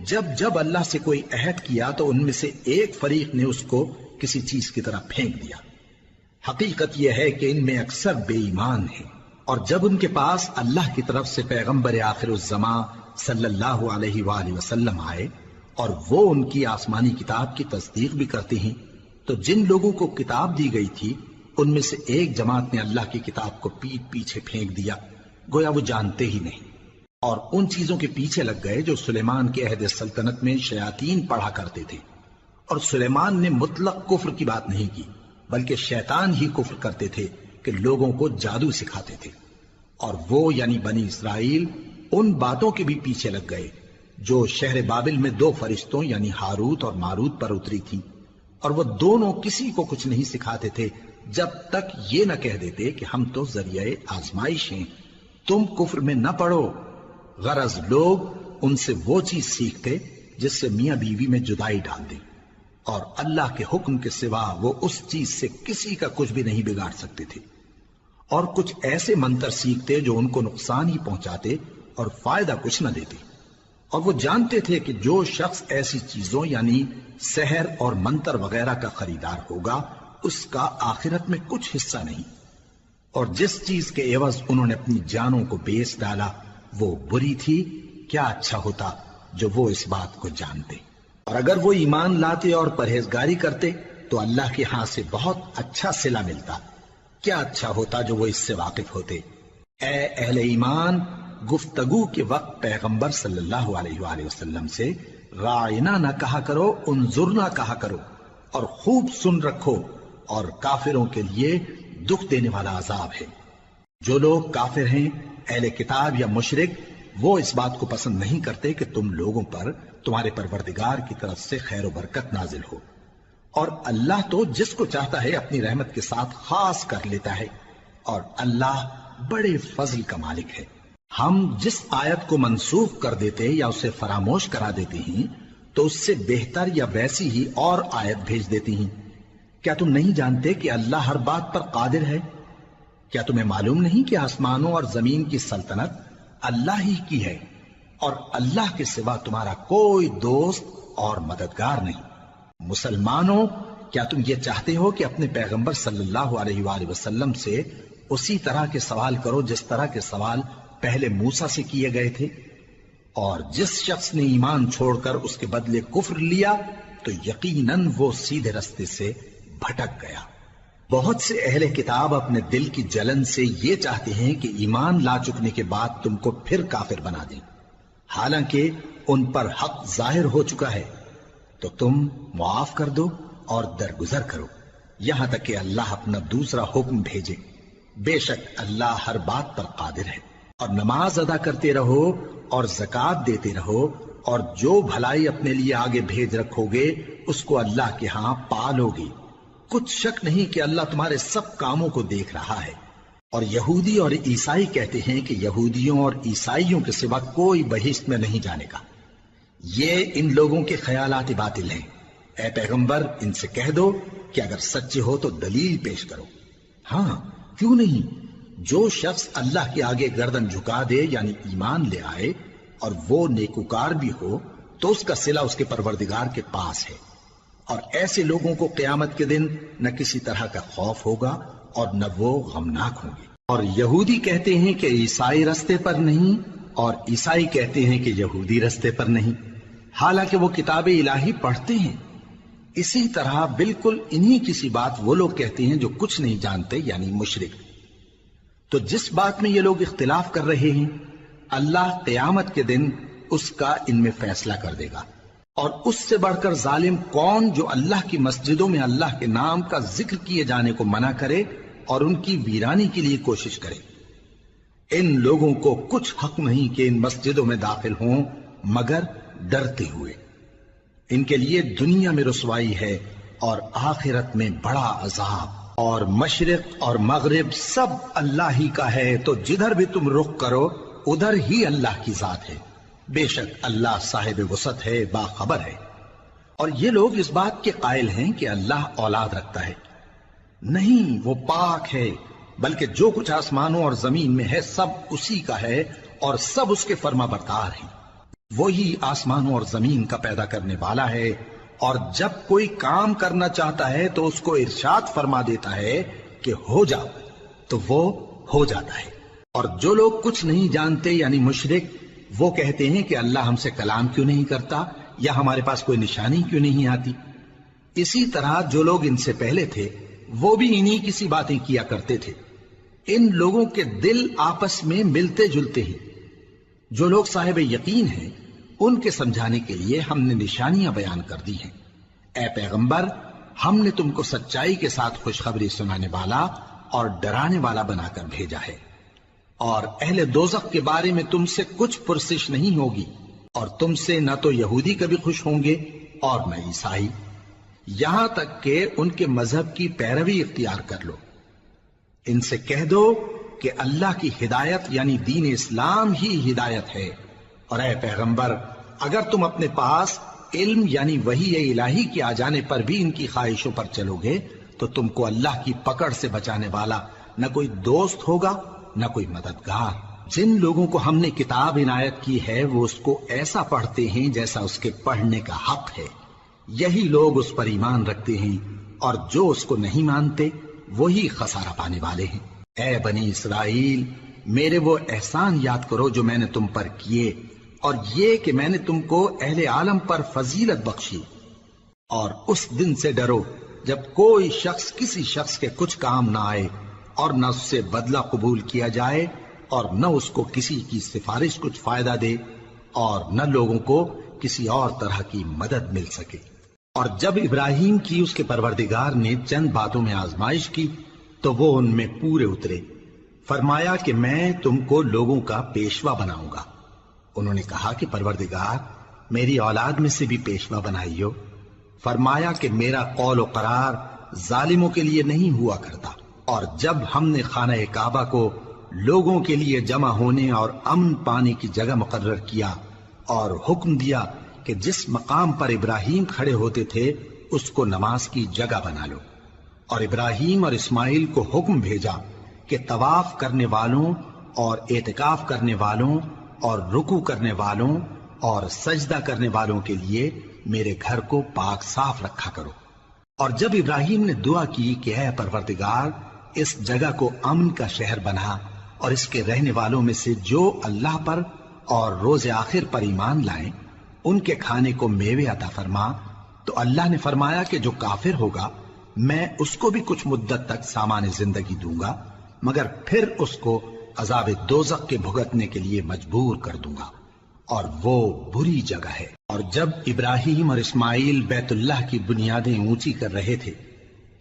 جب جب اللہ سے کوئی عہد کیا تو ان میں سے ایک فریق نے اس کو کسی چیز کی طرح پھینک دیا۔ حقیقت یہ ہے کہ ان میں اکثر بے ایمان ہیں، اور جب ان کے پاس اللہ کی طرف سے پیغمبر آخر الزماں صلی اللہ علیہ وآلہ وسلم آئے اور وہ ان کی آسمانی کتاب کی تصدیق بھی کرتے ہیں، تو جن لوگوں کو کتاب دی گئی تھی ان میں سے ایک جماعت نے اللہ کی کتاب کو پیٹ پیچھے پھینک دیا، گویا وہ جانتے ہی نہیں، اور ان چیزوں کے پیچھے لگ گئے جو سلیمان کے عہد سلطنت میں شیاطین پڑھا کرتے تھے۔ اور سلیمان نے مطلق کفر کی بات نہیں کی، بلکہ شیطان ہی کفر کرتے تھے کہ لوگوں کو جادو سکھاتے تھے، اور وہ یعنی بنی اسرائیل ان باتوں کے بھی پیچھے لگ گئے جو شہر بابل میں 2 فرشتوں یعنی ہاروت اور ماروت پر اتری تھی، اور وہ دونوں کسی کو کچھ نہیں سکھاتے تھے جب تک یہ نہ کہہ دیتے کہ ہم تو ذریعہ آزمائش ہیں، تم کفر میں نہ پڑو۔ غرض لوگ ان سے وہ چیز سیکھتے جس سے میاں بیوی میں جدائی ڈال دیں، اور اللہ کے حکم کے سوا وہ اس چیز سے کسی کا کچھ بھی نہیں بگاڑ سکتے تھے، اور کچھ ایسے منتر سیکھتے جو ان کو نقصان ہی پہنچاتے اور فائدہ کچھ نہ دیتے، اور وہ جانتے تھے کہ جو شخص ایسی چیزوں یعنی سحر اور منتر وغیرہ کا خریدار ہوگا اس کا آخرت میں کچھ حصہ نہیں، اور جس چیز کے عوض انہوں نے اپنی جانوں کو بیچ ڈالا وہ بری تھی، کیا اچھا ہوتا جو وہ اس بات کو جانتے۔ اور اگر وہ ایمان لاتے اور پرہیزگاری کرتے تو اللہ کے ہاں سے بہت اچھا صلہ ملتا، کیا اچھا ہوتا جو وہ اس سے واقف ہوتے۔ اے اہل ایمان، گفتگو کے وقت پیغمبر صلی اللہ علیہ وآلہ وسلم سے راعنا نہ کہا کرو، انظرنا کہا کرو، اور خوب سن رکھو، اور کافروں کے لیے دکھ دینے والا عذاب ہے۔ جو لوگ کافر ہیں، اہل کتاب یا مشرک، وہ اس بات کو پسند نہیں کرتے کہ تم لوگوں پر تمہارے پروردگار کی طرف سے خیر و برکت نازل ہو، اور اللہ تو جس کو چاہتا ہے اپنی رحمت کے ساتھ خاص کر لیتا ہے، اور اللہ بڑے فضل کا مالک ہے۔ ہم جس آیت کو منسوخ کر دیتے یا اسے فراموش کرا دیتے ہیں تو اس سے بہتر یا ویسی ہی اور آیت بھیج دیتی ہیں۔ کیا تم نہیں جانتے کہ اللہ ہر بات پر قادر ہے؟ کیا تمہیں معلوم نہیں کہ آسمانوں اور زمین کی سلطنت اللہ ہی کی ہے اور اللہ کے سوا تمہارا کوئی دوست اور مددگار نہیں؟ مسلمانوں، کیا تم یہ چاہتے ہو کہ اپنے پیغمبر صلی اللہ علیہ وآلہ وسلم سے اسی طرح کے سوال کرو جس طرح کے سوال پہلے موسیٰ سے کیے گئے تھے؟ اور جس شخص نے ایمان چھوڑ کر اس کے بدلے کفر لیا تو یقیناً وہ سیدھے رستے سے بھٹک گیا۔ بہت سے اہل کتاب اپنے دل کی جلن سے یہ چاہتے ہیں کہ ایمان لا چکنے کے بعد تم کو پھر کافر بنا دیں، حالانکہ ان پر حق ظاہر ہو چکا ہے۔ تو تم معاف کر دو اور درگزر کرو یہاں تک کہ اللہ اپنا دوسرا حکم بھیجے۔ بے شک اللہ ہر بات پر قادر ہے۔ اور نماز ادا کرتے رہو اور زکوٰۃ دیتے رہو، اور جو بھلائی اپنے لیے آگے بھیج رکھو گے اس کو اللہ کے ہاں پالو گے۔ کچھ شک نہیں کہ اللہ تمہارے سب کاموں کو دیکھ رہا ہے۔ اور یہودی اور عیسائی کہتے ہیں کہ یہودیوں اور عیسائیوں کے سوا کوئی بہشت میں نہیں جانے گا۔ یہ ان لوگوں کے خیالات باطل ہیں۔ اے پیغمبر، ان سے کہہ دو کہ اگر سچے ہو تو دلیل پیش کرو۔ ہاں، کیوں نہیں؟ جو شخص اللہ کے آگے گردن جھکا دے یعنی ایمان لے آئے اور وہ نیکوکار بھی ہو تو اس کا صلہ اس کے پروردگار کے پاس ہے۔ اور ایسے لوگوں کو قیامت کے دن نہ کسی طرح کا خوف ہوگا اور نہ وہ غمناک ہوں گے۔ اور یہودی کہتے ہیں کہ عیسائی رستے پر نہیں، اور عیسائی کہتے ہیں کہ یہودی رستے پر نہیں، حالانکہ وہ کتاب الہی پڑھتے ہیں۔ اسی طرح بالکل انہی کسی بات وہ لوگ کہتے ہیں جو کچھ نہیں جانتے یعنی مشرک۔ تو جس بات میں یہ لوگ اختلاف کر رہے ہیں اللہ قیامت کے دن اس کا ان میں فیصلہ کر دے گا۔ اور اس سے بڑھ کر ظالم کون جو اللہ کی مسجدوں میں اللہ کے نام کا ذکر کیے جانے کو منع کرے اور ان کی ویرانی کے لیے کوشش کرے۔ ان لوگوں کو کچھ حق نہیں کہ ان مسجدوں میں داخل ہوں مگر ڈرتے ہوئے۔ ان کے لیے دنیا میں رسوائی ہے اور آخرت میں بڑا عذاب۔ اور مشرق اور مغرب سب اللہ ہی کا ہے، تو جدھر بھی تم رخ کرو ادھر ہی اللہ کی ذات ہے۔ بے شک اللہ صاحب وسعت ہے، باخبر ہے۔ اور یہ لوگ اس بات کے قائل ہیں کہ اللہ اولاد رکھتا ہے۔ نہیں، وہ پاک ہے، بلکہ جو کچھ آسمانوں اور زمین میں ہے سب اسی کا ہے اور سب اس کے فرما بردار ہیں۔ وہی آسمانوں اور زمین کا پیدا کرنے والا ہے، اور جب کوئی کام کرنا چاہتا ہے تو اس کو ارشاد فرما دیتا ہے کہ ہو جاؤ، تو وہ ہو جاتا ہے۔ اور جو لوگ کچھ نہیں جانتے یعنی مشرک، وہ کہتے ہیں کہ اللہ ہم سے کلام کیوں نہیں کرتا یا ہمارے پاس کوئی نشانی کیوں نہیں آتی۔ اسی طرح جو لوگ ان سے پہلے تھے وہ بھی انہی کسی باتیں کیا کرتے تھے۔ ان لوگوں کے دل آپس میں ملتے جلتے ہیں۔ جو لوگ صاحب یقین ہیں ان کے سمجھانے کے لیے ہم نے نشانیاں بیان کر دی ہیں۔ اے پیغمبر، ہم نے تم کو سچائی کے ساتھ خوشخبری سنانے والا اور ڈرانے والا بنا کر بھیجا ہے۔ اور اہل دوزخ کے بارے میں تم سے کچھ پرسش نہیں ہوگی، اور تم سے نہ تو یہودی کبھی خوش ہوں گے اور نہ عیسائی، یہاں تک کہ ان کے مذہب کی پیروی اختیار کر لو۔ ان سے کہہ دو کہ اللہ کی ہدایت یعنی دین اسلام ہی ہدایت ہے۔ اور اے پیغمبر، اگر تم اپنے پاس علم یعنی وحی الہی کے آ جانے پر بھی ان کی خواہشوں پر چلو گے تو تم کو اللہ کی پکڑ سے بچانے والا نہ کوئی دوست ہوگا نہ کوئی مددگار۔ جن لوگوں کو ہم نے کتاب عنایت کی ہے وہ اس کو ایسا پڑھتے ہیں جیسا اس کے پڑھنے کا حق ہے، یہی لوگ اس پر ایمان رکھتے ہیں، اور جو اس کو نہیں مانتے وہی خسارہ پانے والے ہیں۔ اے بنی اسرائیل، میرے وہ احسان یاد کرو جو میں نے تم پر کیے، اور یہ کہ میں نے تم کو اہل عالم پر فضیلت بخشی۔ اور اس دن سے ڈرو جب کوئی شخص کسی شخص کے کچھ کام نہ آئے اور نہ اس سے بدلہ قبول کیا جائے، اور نہ اس کو کسی کی سفارش کچھ فائدہ دے، اور نہ لوگوں کو کسی اور طرح کی مدد مل سکے۔ اور جب ابراہیم کی اس کے پروردگار نے چند باتوں میں آزمائش کی تو وہ ان میں پورے اترے۔ فرمایا کہ میں تم کو لوگوں کا پیشوا بناؤں گا۔ انہوں نے کہا کہ پروردگار، میری اولاد میں سے بھی پیشوا بنائیو۔ فرمایا کہ میرا قول و قرار ظالموں کے لیے نہیں ہوا کرتا۔ اور جب ہم نے خانہ کعبہ کو لوگوں کے لیے جمع ہونے اور امن پانے کی جگہ مقرر کیا اور حکم دیا کہ جس مقام پر ابراہیم کھڑے ہوتے تھے اس کو نماز کی جگہ بنا لو، اور ابراہیم اور اسماعیل کو حکم بھیجا کہ طواف کرنے والوں اور اعتکاف کرنے والوں اور رکوع کرنے والوں اور سجدہ کرنے والوں کے لیے میرے گھر کو پاک صاف رکھا کرو۔ اور جب ابراہیم نے دعا کی کہ اے پروردگار اس جگہ کو امن کا شہر بنا اور اس کے رہنے والوں میں سے جو اللہ پر اور روز آخر پر ایمان لائیں ان کے کھانے کو میوے عطا فرما، تو اللہ نے فرمایا کہ جو کافر ہوگا میں اس کو بھی کچھ مدت تک سامان زندگی دوں گا، مگر پھر اس کو عذاب دوزخ کے بھگتنے کے لیے مجبور کر دوں گا، اور وہ بری جگہ ہے۔ اور جب ابراہیم اور اسماعیل بیت اللہ کی بنیادیں اونچی کر رہے تھے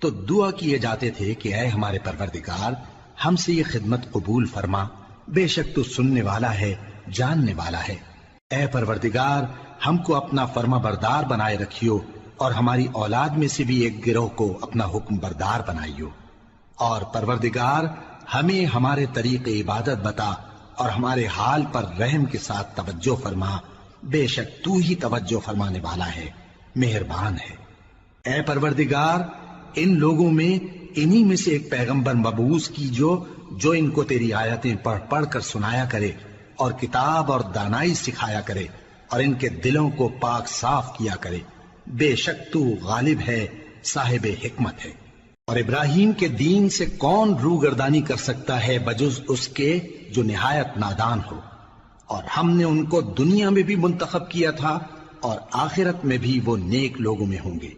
تو دعا کیے جاتے تھے کہ اے ہمارے پروردگار ہم سے یہ خدمت قبول فرما، بے شک تو سننے والا ہے، جاننے والا ہے۔ اے پروردگار ہم کو اپنا فرما بردار بنائے رکھیو، اور ہماری اولاد میں سے بھی ایک گروہ کو اپنا حکم بردار بنائیو، اور پروردگار ہمیں ہمارے طریق عبادت بتا اور ہمارے حال پر رحم کے ساتھ توجہ فرما، بے شک تو ہی توجہ فرمانے والا ہے، مہربان ہے۔ اے پروردگار ان لوگوں میں انہی میں سے ایک پیغمبر مبعوث کی جو ان کو تیری آیتیں پڑھ پڑھ کر سنایا کرے اور کتاب اور دانائی سکھایا کرے اور ان کے دلوں کو پاک صاف کیا کرے، بے شک تو غالب ہے، صاحب حکمت ہے۔ اور ابراہیم کے دین سے کون روگردانی کر سکتا ہے بجز اس کے جو نہایت نادان ہو، اور ہم نے ان کو دنیا میں بھی منتخب کیا تھا اور آخرت میں بھی وہ نیک لوگوں میں ہوں گے۔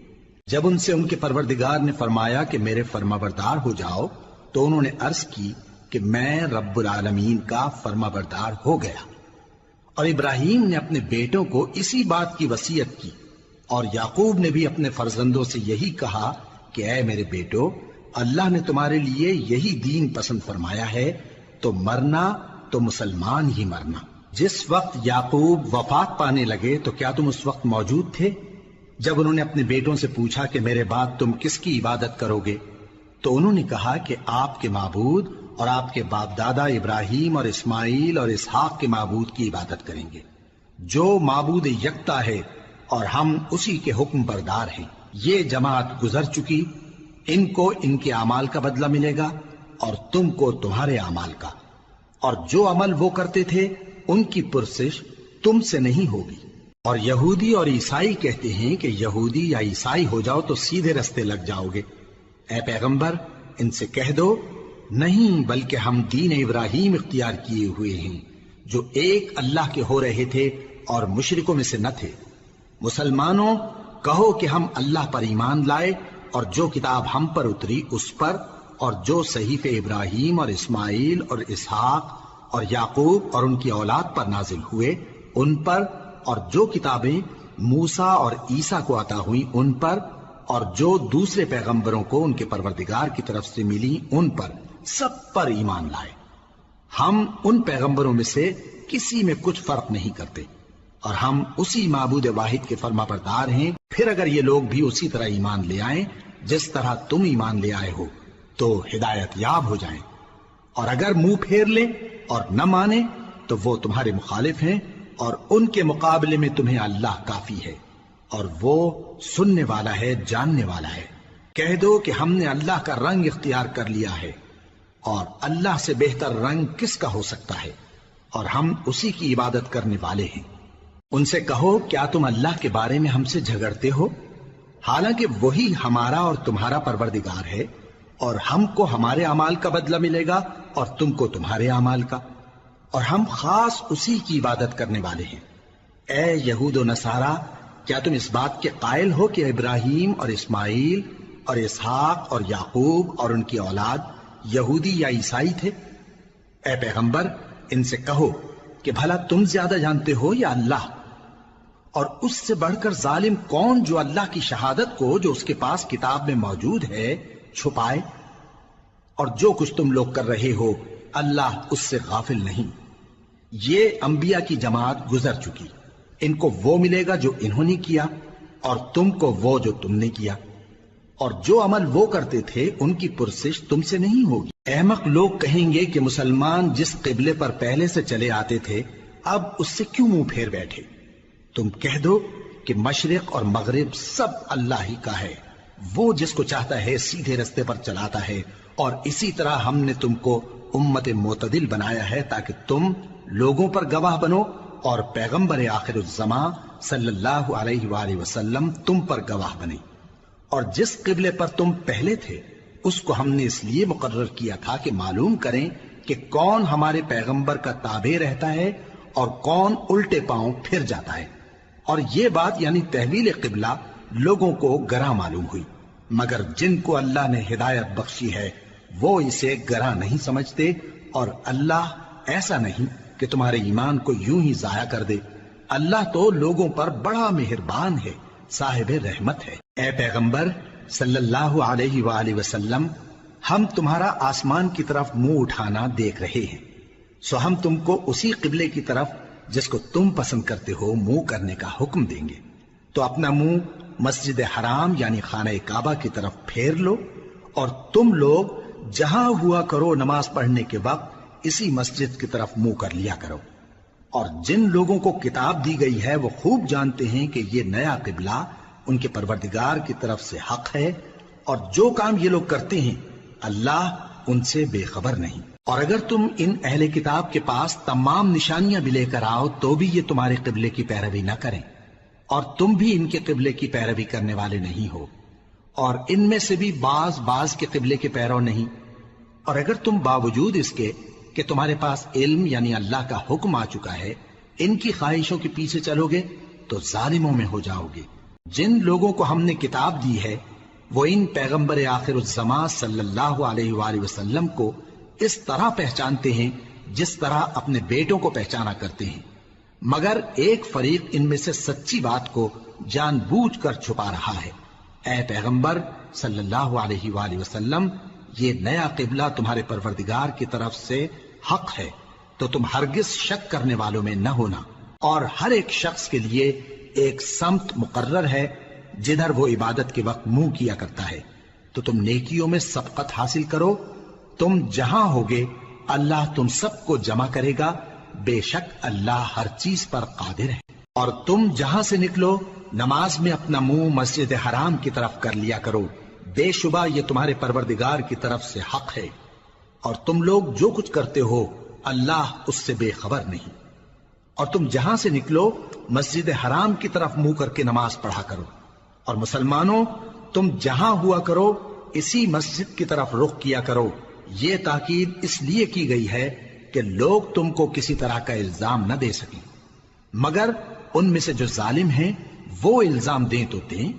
جب ان سے ان کے پروردگار نے فرمایا کہ میرے فرمانبردار ہو جاؤ تو انہوں نے عرض کی کہ میں رب العالمین کا فرمانبردار ہو گیا۔ اور ابراہیم نے اپنے بیٹوں کو اسی بات کی وصیت کی، اور یعقوب نے بھی اپنے فرزندوں سے یہی کہا کہ اے میرے بیٹو، اللہ نے تمہارے لیے یہی دین پسند فرمایا ہے، تو مرنا تو مسلمان ہی مرنا۔ جس وقت یعقوب وفات پانے لگے تو کیا تم اس وقت موجود تھے جب انہوں نے اپنے بیٹوں سے پوچھا کہ میرے بعد تم کس کی عبادت کرو گے؟ تو انہوں نے کہا کہ آپ کے معبود اور آپ کے باپ دادا ابراہیم اور اسماعیل اور اسحاق کے معبود کی عبادت کریں گے، جو معبود یکتا ہے اور ہم اسی کے حکم بردار ہیں۔ یہ جماعت گزر چکی، ان کو ان کے اعمال کا بدلہ ملے گا اور تم کو تمہارے اعمال کا، اور جو عمل وہ کرتے تھے ان کی پرسش تم سے نہیں ہوگی۔ اور یہودی اور عیسائی کہتے ہیں کہ یہودی یا عیسائی ہو جاؤ تو سیدھے رستے لگ جاؤ گے۔ اے پیغمبر ان سے کہہ دو نہیں، بلکہ ہم دین ابراہیم اختیار کیے ہوئے ہیں جو ایک اللہ کے ہو رہے تھے اور مشرکوں میں سے نہ تھے۔ مسلمانوں کہو کہ ہم اللہ پر ایمان لائے اور جو کتاب ہم پر اتری اس پر، اور جو صحیفے ابراہیم اور اسماعیل اور اسحاق اور یعقوب اور ان کی اولاد پر نازل ہوئے ان پر، اور جو کتابیں موسیٰ اور عیسیٰ کو عطا ہوئیں ان پر، اور جو دوسرے پیغمبروں کو ان کے پروردگار کی طرف سے ملی ان پر، سب پر ایمان لائے۔ ہم ان پیغمبروں میں سے کسی میں کچھ فرق نہیں کرتے، اور ہم اسی معبود واحد کے فرمانبردار ہیں۔ پھر اگر یہ لوگ بھی اسی طرح ایمان لے آئیں جس طرح تم ایمان لے آئے ہو تو ہدایت یاب ہو جائیں، اور اگر منہ پھیر لیں اور نہ مانیں تو وہ تمہارے مخالف ہیں، اور ان کے مقابلے میں تمہیں اللہ کافی ہے، اور وہ سننے والا ہے، جاننے والا ہے۔ کہہ دو کہ ہم نے اللہ کا رنگ اختیار کر لیا ہے، اور اللہ سے بہتر رنگ کس کا ہو سکتا ہے، اور ہم اسی کی عبادت کرنے والے ہیں۔ ان سے کہو کیا تم اللہ کے بارے میں ہم سے جھگڑتے ہو، حالانکہ وہی ہمارا اور تمہارا پروردگار ہے، اور ہم کو ہمارے اعمال کا بدلہ ملے گا اور تم کو تمہارے اعمال کا، اور ہم خاص اسی کی عبادت کرنے والے ہیں۔ اے یہود و نصارا، کیا تم اس بات کے قائل ہو کہ ابراہیم اور اسماعیل اور اسحاق اور یعقوب اور ان کی اولاد یہودی یا عیسائی تھے؟ اے پیغمبر ان سے کہو کہ بھلا تم زیادہ جانتے ہو یا اللہ؟ اور اس سے بڑھ کر ظالم کون جو اللہ کی شہادت کو جو اس کے پاس کتاب میں موجود ہے چھپائے؟ اور جو کچھ تم لوگ کر رہے ہو اللہ اس سے غافل نہیں۔ یہ انبیاء کی جماعت گزر چکی، ان کو وہ ملے گا جو انہوں نے کیا، اور تم کو وہ جو تم نے کیا۔ اور جو عمل وہ کرتے تھے ان کی پرسش تم سے نہیں ہوگی۔ احمق لوگ کہیں گے کہ مسلمان جس قبلے پر پہلے سے چلے آتے تھے اب اس سے کیوں منہ پھیر بیٹھے؟ تم کہہ دو کہ مشرق اور مغرب سب اللہ ہی کا ہے، وہ جس کو چاہتا ہے سیدھے رستے پر چلاتا ہے، اور اسی طرح ہم نے تم کو امت معتدل بنایا ہے تاکہ تم لوگوں پر گواہ بنو اور پیغمبر آخر الزمان صلی اللہ علیہ وآلہ وسلم تم پر گواہ بنے۔ اور جس قبلے پر تم پہلے تھے اس کو ہم نے اس لیے مقرر کیا تھا کہ معلوم کریں کہ کون ہمارے پیغمبر کا تابع رہتا ہے اور کون الٹے پاؤں پھر جاتا ہے۔ اور یہ بات یعنی تحویل قبلہ لوگوں کو گراں معلوم ہوئی، مگر جن کو اللہ نے ہدایت بخشی ہے وہ اسے گراں نہیں سمجھتے، اور اللہ ایسا نہیں کہ تمہارے ایمان کو یوں ہی ضائع کر دے۔ اللہ تو لوگوں پر بڑا مہربان ہے، صاحب رحمت ہے۔ اے پیغمبر صلی اللہ علیہ وآلہ وسلم، ہم تمہارا آسمان کی طرف منہ اٹھانا دیکھ رہے ہیں، سو ہم تم کو اسی قبلے کی طرف جس کو تم پسند کرتے ہو منہ کرنے کا حکم دیں گے۔ تو اپنا منہ مسجد حرام یعنی خانہ کعبہ کی طرف پھیر لو، اور تم لوگ جہاں ہوا کرو نماز پڑھنے کے وقت اسی مسجد کی طرف منہ کر لیا کرو۔ اور جن لوگوں کو کتاب دی گئی ہے وہ خوب جانتے ہیں کہ یہ نیا قبلہ ان کے پروردگار کی طرف سے حق ہے، اور جو کام یہ لوگ کرتے ہیں اللہ ان سے بے خبر نہیں۔ اور اگر تم ان اہل کتاب کے پاس تمام نشانیاں بھی لے کر آؤ تو بھی یہ تمہارے قبلے کی پیروی نہ کریں، اور تم بھی ان کے قبلے کی پیروی کرنے والے نہیں ہو، اور ان میں سے بھی بعض کے قبلے کے پیرو نہیں۔ اور اگر تم باوجود اس کے کہ تمہارے پاس علم یعنی اللہ کا حکم آ چکا ہے ان کی خواہشوں کے پیچھے چلو گے تو ظالموں میں ہو جاؤ گے۔ جن لوگوں کو ہم نے کتاب دی ہے وہ ان پیغمبر آخر الزمان صلی اللہ علیہ وآلہ وسلم کو اس طرح پہچانتے ہیں جس طرح اپنے بیٹوں کو پہچانا کرتے ہیں، مگر ایک فریق ان میں سے سچی بات کو جان بوجھ کر چھپا رہا ہے۔ اے پیغمبر صلی اللہ علیہ وآلہ وسلم، یہ نیا قبلہ تمہارے پروردگار کی طرف سے حق ہے، تو تم ہرگز شک کرنے والوں میں نہ ہونا، اور ہر ایک شخص کے لیے ایک سمت مقرر ہے جدھر وہ عبادت کے وقت منہ کیا کرتا ہے، تو تم نیکیوں میں سبقت حاصل کرو۔ تم جہاں ہوگے اللہ تم سب کو جمع کرے گا، بے شک اللہ ہر چیز پر قادر ہے۔ اور تم جہاں سے نکلو نماز میں اپنا منہ مسجد حرام کی طرف کر لیا کرو، بے شبہ یہ تمہارے پروردگار کی طرف سے حق ہے، اور تم لوگ جو کچھ کرتے ہو اللہ اس سے بے خبر نہیں۔ اور تم جہاں سے نکلو مسجد حرام کی طرف منہ کر کے نماز پڑھا کرو، اور مسلمانوں تم جہاں ہوا کرو اسی مسجد کی طرف رخ کیا کرو۔ یہ تاکید اس لیے کی گئی ہے کہ لوگ تم کو کسی طرح کا الزام نہ دے سکیں، مگر ان میں سے جو ظالم ہیں وہ الزام دیں تو دیں،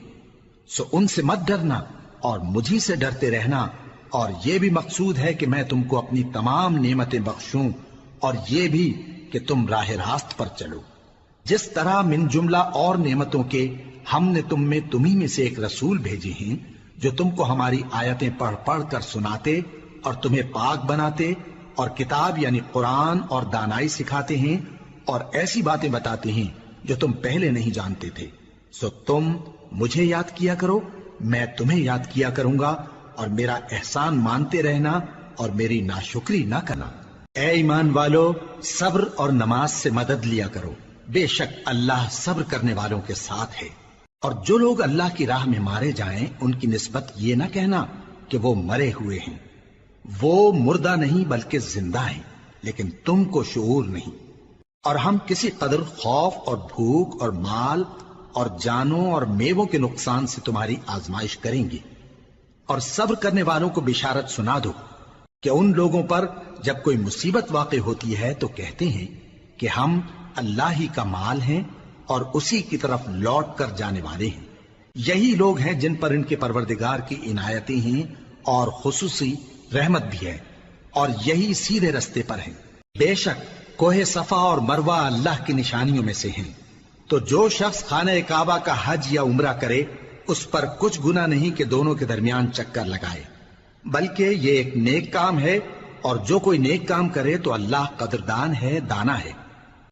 سو ان سے مت ڈرنا اور مجھی سے ڈرتے رہنا، اور یہ بھی مقصود ہے کہ میں تم کو اپنی تمام نعمتیں بخشوں، اور یہ بھی کہ تم راہ راست پر چلو۔ جس طرح من جملہ اور نعمتوں کے ہم نے تمہیں میں سے ایک رسول بھیجے ہیں جو تم کو ہماری آیتیں پڑھ پڑھ کر سناتے اور تمہیں پاک بناتے، اور کتاب یعنی قرآن اور دانائی سکھاتے ہیں، اور ایسی باتیں بتاتے ہیں جو تم پہلے نہیں جانتے تھے۔ سو تم مجھے یاد کیا کرو، میں تمہیں یاد کیا کروں گا، اور میرا احسان مانتے رہنا اور میری ناشکری نہ کرنا۔ اے ایمان والو، صبر اور نماز سے مدد لیا کرو، بے شک اللہ صبر کرنے والوں کے ساتھ ہے۔ اور جو لوگ اللہ کی راہ میں مارے جائیں ان کی نسبت یہ نہ کہنا کہ وہ مرے ہوئے ہیں، وہ مردہ نہیں بلکہ زندہ ہیں، لیکن تم کو شعور نہیں۔ اور ہم کسی قدر خوف اور بھوک اور مال اور جانوں اور میووں کے نقصان سے تمہاری آزمائش کریں گے، اور صبر کرنے والوں کو بشارت سنا دو کہ ان لوگوں پر جب کوئی مصیبت واقع ہوتی ہے تو کہتے ہیں کہ ہم اللہ ہی کا مال ہیں اور اسی کی طرف لوٹ کر جانے والے ہیں۔ یہی لوگ ہیں جن پر ان کے پروردگار کی عنایتیں ہیں اور خصوصی رحمت بھی ہے، اور یہی سیدھے رستے پر ہیں۔ بے شک کوہ صفا اور مروہ اللہ کی نشانیوں میں سے ہیں، تو جو شخص خانہ کعبہ کا حج یا عمرہ کرے اس پر کچھ گناہ نہیں کہ دونوں کے درمیان چکر لگائے، بلکہ یہ ایک نیک کام ہے، اور جو کوئی نیک کام کرے تو اللہ قدردان ہے، دانا ہے۔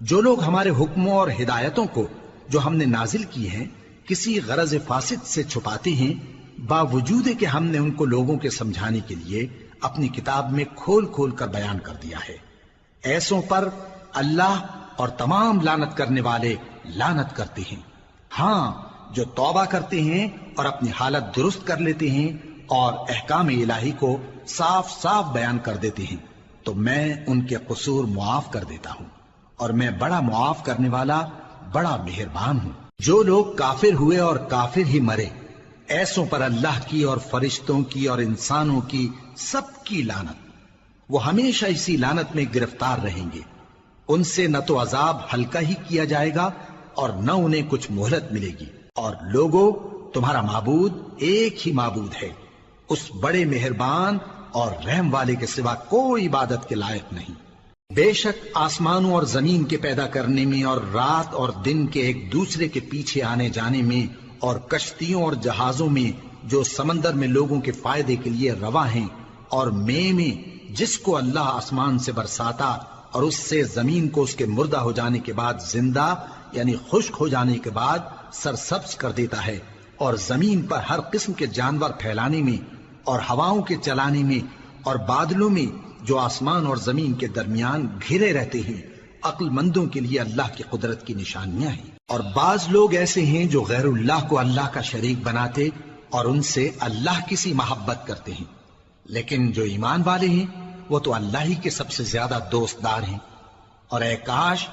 جو لوگ ہمارے حکموں اور ہدایتوں کو جو ہم نے نازل کی ہیں کسی غرض فاسد سے چھپاتے ہیں باوجود کہ ہم نے ان کو لوگوں کے سمجھانے کے لیے اپنی کتاب میں کھول کھول کر بیان کر دیا ہے۔ ایسوں پر اللہ اور تمام لعنت کرنے والے لعنت کرتے ہیں۔ ہاں، جو توبہ کرتے ہیں اور اپنی حالت درست کر لیتے ہیں اور احکام الہی کو صاف صاف بیان کر دیتے ہیں تو میں ان کے قصور معاف کر دیتا ہوں، اور میں بڑا معاف کرنے والا، بڑا مہربان ہوں۔ جو لوگ کافر ہوئے اور کافر ہی مرے، ایسوں پر اللہ کی اور فرشتوں کی اور انسانوں کی سب کی لعنت، وہ ہمیشہ اسی لعنت میں گرفتار رہیں گے۔ ان سے نہ تو عذاب ہلکا ہی کیا جائے گا اور نہ انہیں کچھ مہلت ملے گی۔ اور لوگوں، تمہارا معبود ایک ہی معبود ہے، اس بڑے مہربان اور رحم والے کے سوا کوئی عبادت کے لائق نہیں۔ بے شک آسمانوں اور زمین کے پیدا کرنے میں اور رات اور دن کے ایک دوسرے کے پیچھے آنے جانے میں اور کشتیوں اور جہازوں میں جو سمندر میں لوگوں کے فائدے کے لیے رواں ہیں، اور میں جس کو اللہ آسمان سے برساتا اور اس سے زمین کو اس کے مردہ ہو جانے کے بعد زندہ یعنی خشک ہو جانے کے بعد سرسبز کر دیتا ہے، اور زمین پر ہر قسم کے جانور پھیلانے میں اور ہواؤں کے چلانے میں اور بادلوں میں جو آسمان اور زمین کے درمیان گھرے رہتے ہیں، عقل مندوں کے لیے اللہ کی قدرت کی نشانیاں ہیں۔ اور بعض لوگ ایسے ہیں جو غیر اللہ کو اللہ کا شریک بناتے اور ان سے اللہ کی سی محبت کرتے ہیں، لیکن جو ایمان والے ہیں وہ تو اللہ ہی کے سب سے زیادہ دوست دار ہیں۔ اور اے کاش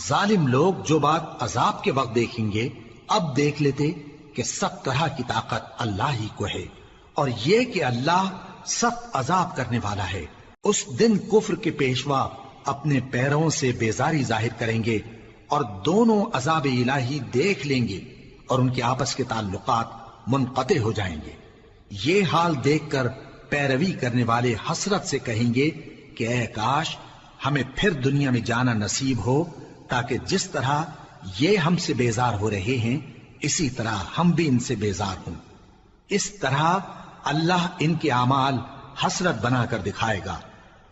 ظالم لوگ جو بات عذاب کے وقت دیکھیں گے اب دیکھ لیتے کہ سب طرح کی طاقت اللہ ہی کو ہے، اور یہ کہ اللہ سخت عذاب کرنے والا ہے۔ اس دن کفر کے پیشوا اپنے پیروں سے بیزاری ظاہر کریں گے اور دونوں عذاب الہی دیکھ لیں گے اور ان کے آپس کے تعلقات منقطع ہو جائیں گے۔ یہ حال دیکھ کر پیروی کرنے والے حسرت سے کہیں گے کہ اے کاش ہمیں پھر دنیا میں جانا نصیب ہو، تاکہ جس طرح یہ ہم سے بیزار ہو رہے ہیں اسی طرح ہم بھی ان سے بیزار ہوں۔ اس طرح اللہ ان کے اعمال حسرت بنا کر دکھائے گا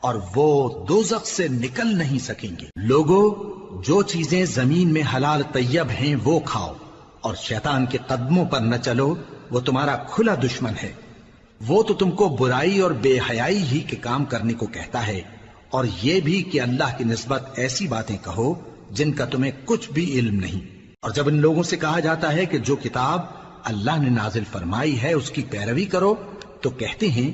اور وہ دوزخ سے نکل نہیں سکیں گے۔ لوگوں، جو چیزیں زمین میں حلال طیب ہیں وہ کھاؤ، اور شیطان کے قدموں پر نہ چلو، وہ تمہارا کھلا دشمن ہے۔ وہ تو تم کو برائی اور بے حیائی ہی کے کام کرنے کو کہتا ہے، اور یہ بھی کہ اللہ کی نسبت ایسی باتیں کہو جن کا تمہیں کچھ بھی علم نہیں۔ اور جب ان لوگوں سے کہا جاتا ہے کہ جو کتاب اللہ نے نازل فرمائی ہے اس کی پیروی کرو، تو کہتے ہیں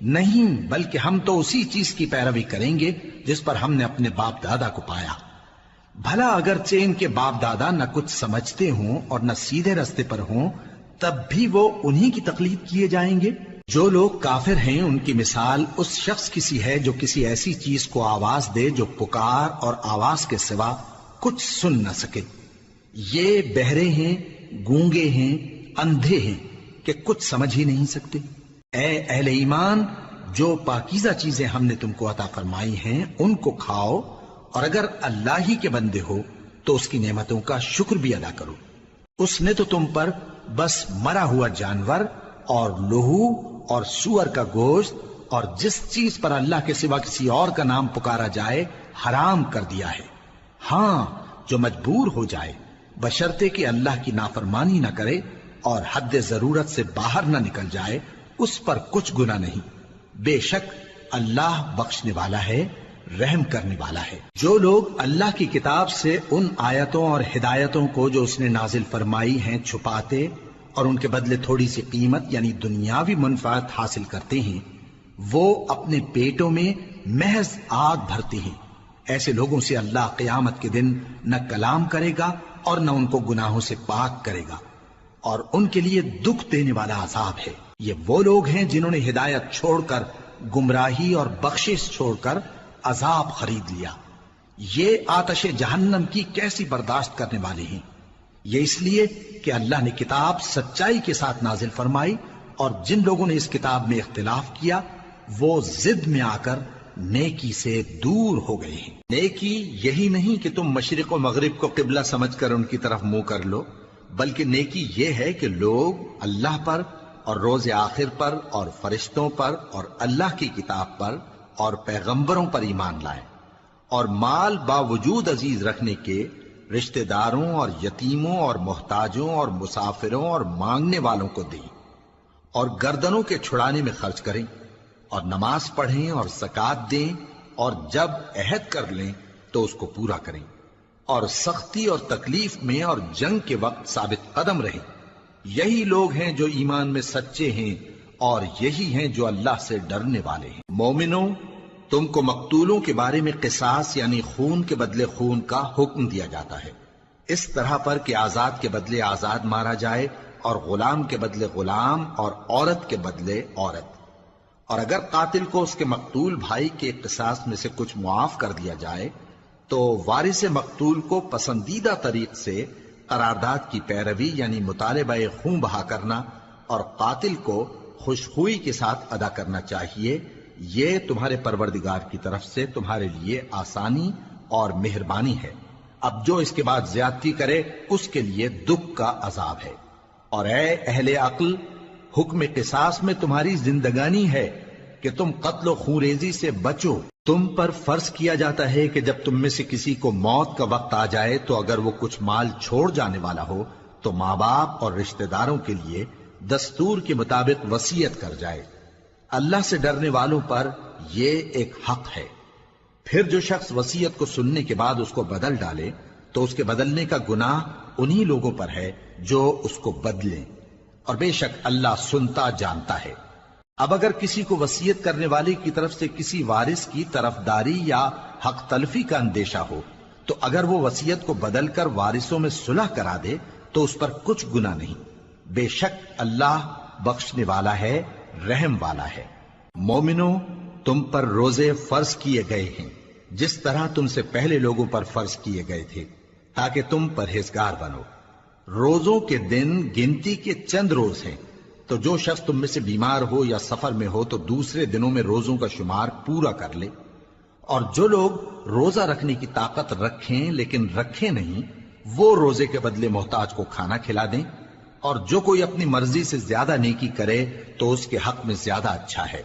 نہیں، بلکہ ہم تو اسی چیز کی پیروی کریں گے جس پر ہم نے اپنے باپ دادا کو پایا۔ بھلا اگرچہ ان کے باپ دادا نہ کچھ سمجھتے ہوں اور نہ سیدھے رستے پر ہوں، تب بھی وہ انہی کی تقلید کیے جائیں گے۔ جو لوگ کافر ہیں ان کی مثال اس شخص کی سی ہے جو کسی ایسی چیز کو آواز دے جو پکار اور آواز کے سوا کچھ سن نہ سکے۔ یہ بہرے ہیں، گونگے ہیں، اندھے ہیں کہ کچھ سمجھ ہی نہیں سکتے۔ اے اہل ایمان، جو پاکیزہ چیزیں ہم نے تم کو عطا فرمائی ہیں ان کو کھاؤ، اور اگر اللہ ہی کے بندے ہو تو اس کی نعمتوں کا شکر بھی ادا کرو۔ اس نے تو تم پر بس مرا ہوا جانور اور لہو اور سور کا گوشت اور جس چیز پر اللہ کے سوا کسی اور کا نام پکارا جائے حرام کر دیا ہے۔ ہاں، جو مجبور ہو جائے بشرطے کہ اللہ کی نافرمانی نہ کرے اور حد ضرورت سے باہر نہ نکل جائے، اس پر کچھ گناہ نہیں۔ بے شک اللہ بخشنے والا ہے، رحم کرنے والا ہے۔ جو لوگ اللہ کی کتاب سے ان آیتوں اور ہدایتوں کو جو اس نے نازل فرمائی ہیں چھپاتے اور ان کے بدلے تھوڑی سی قیمت یعنی دنیاوی منفعت حاصل کرتے ہیں، وہ اپنے پیٹوں میں محض آگ بھرتے ہیں۔ ایسے لوگوں سے اللہ قیامت کے دن نہ کلام کرے گا اور نہ ان کو گناہوں سے پاک کرے گا، اور ان کے لیے دکھ دینے والا عذاب ہے۔ یہ وہ لوگ ہیں جنہوں نے ہدایت چھوڑ کر گمراہی اور بخشش چھوڑ کر عذاب خرید لیا۔ یہ آتش جہنم کی کیسی برداشت کرنے والے ہیں۔ یہ اس لیے کہ اللہ نے کتاب سچائی کے ساتھ نازل فرمائی، اور جن لوگوں نے اس کتاب میں اختلاف کیا وہ ضد میں آ کر نیکی سے دور ہو گئے ہیں۔ نیکی یہی نہیں کہ تم مشرق و مغرب کو قبلہ سمجھ کر ان کی طرف منہ کر لو، بلکہ نیکی یہ ہے کہ لوگ اللہ پر اور روز آخر پر اور فرشتوں پر اور اللہ کی کتاب پر اور پیغمبروں پر ایمان لائیں، اور مال باوجود عزیز رکھنے کے رشتہ داروں اور یتیموں اور محتاجوں اور مسافروں اور مانگنے والوں کو دیں، اور گردنوں کے چھڑانے میں خرچ کریں، اور نماز پڑھیں اور زکات دیں، اور جب عہد کر لیں تو اس کو پورا کریں، اور سختی اور تکلیف میں اور جنگ کے وقت ثابت قدم رہیں۔ یہی لوگ ہیں جو ایمان میں سچے ہیں، اور یہی ہیں جو اللہ سے ڈرنے والے ہیں۔ مومنوں، تم کو مقتولوں کے بارے میں قصاص یعنی خون کے بدلے خون کا حکم دیا جاتا ہے، اس طرح پر کہ آزاد کے بدلے آزاد مارا جائے، اور غلام کے بدلے غلام، اور عورت کے بدلے عورت۔ اور اگر قاتل کو اس کے مقتول بھائی کے قصاص میں سے کچھ معاف کر دیا جائے تو وارث مقتول کو پسندیدہ طریق سے قرارداد کی پیروی یعنی مطالبہ خون بہا کرنا اور قاتل کو خوشخوئی کے ساتھ ادا کرنا چاہیے۔ یہ تمہارے پروردگار کی طرف سے تمہارے لیے آسانی اور مہربانی ہے۔ اب جو اس کے بعد زیادتی کرے اس کے لیے دکھ کا عذاب ہے۔ اور اے اہل عقل، حکم قصاص میں تمہاری زندگانی ہے کہ تم قتل و خونریزی سے بچو۔ تم پر فرض کیا جاتا ہے کہ جب تم میں سے کسی کو موت کا وقت آ جائے تو اگر وہ کچھ مال چھوڑ جانے والا ہو تو ماں باپ اور رشتہ داروں کے لیے دستور کے مطابق وصیت کر جائے۔ اللہ سے ڈرنے والوں پر یہ ایک حق ہے۔ پھر جو شخص وصیت کو سننے کے بعد اس کو بدل ڈالے تو اس کے بدلنے کا گناہ انہی لوگوں پر ہے جو اس کو بدلیں، اور بے شک اللہ سنتا جانتا ہے۔ اب اگر کسی کو وصیت کرنے والے کی طرف سے کسی وارث کی طرفداری یا حق تلفی کا اندیشہ ہو تو اگر وہ وصیت کو بدل کر وارثوں میں صلح کرا دے تو اس پر کچھ گناہ نہیں، بے شک اللہ بخشنے والا ہے، رحم والا ہے۔ مومنوں، تم پر روزے فرض کیے گئے ہیں جس طرح تم سے پہلے لوگوں پر فرض کیے گئے تھے تاکہ تم پرہیزگار بنو۔ روزوں کے دن گنتی کے چند روز ہیں، تو جو شخص تم میں سے بیمار ہو یا سفر میں ہو تو دوسرے دنوں میں روزوں کا شمار پورا کر لے۔ اور جو لوگ روزہ رکھنے کی طاقت رکھیں لیکن رکھیں نہیں، وہ روزے کے بدلے محتاج کو کھانا کھلا دیں۔ اور جو کوئی اپنی مرضی سے زیادہ نیکی کرے تو اس کے حق میں زیادہ اچھا ہے،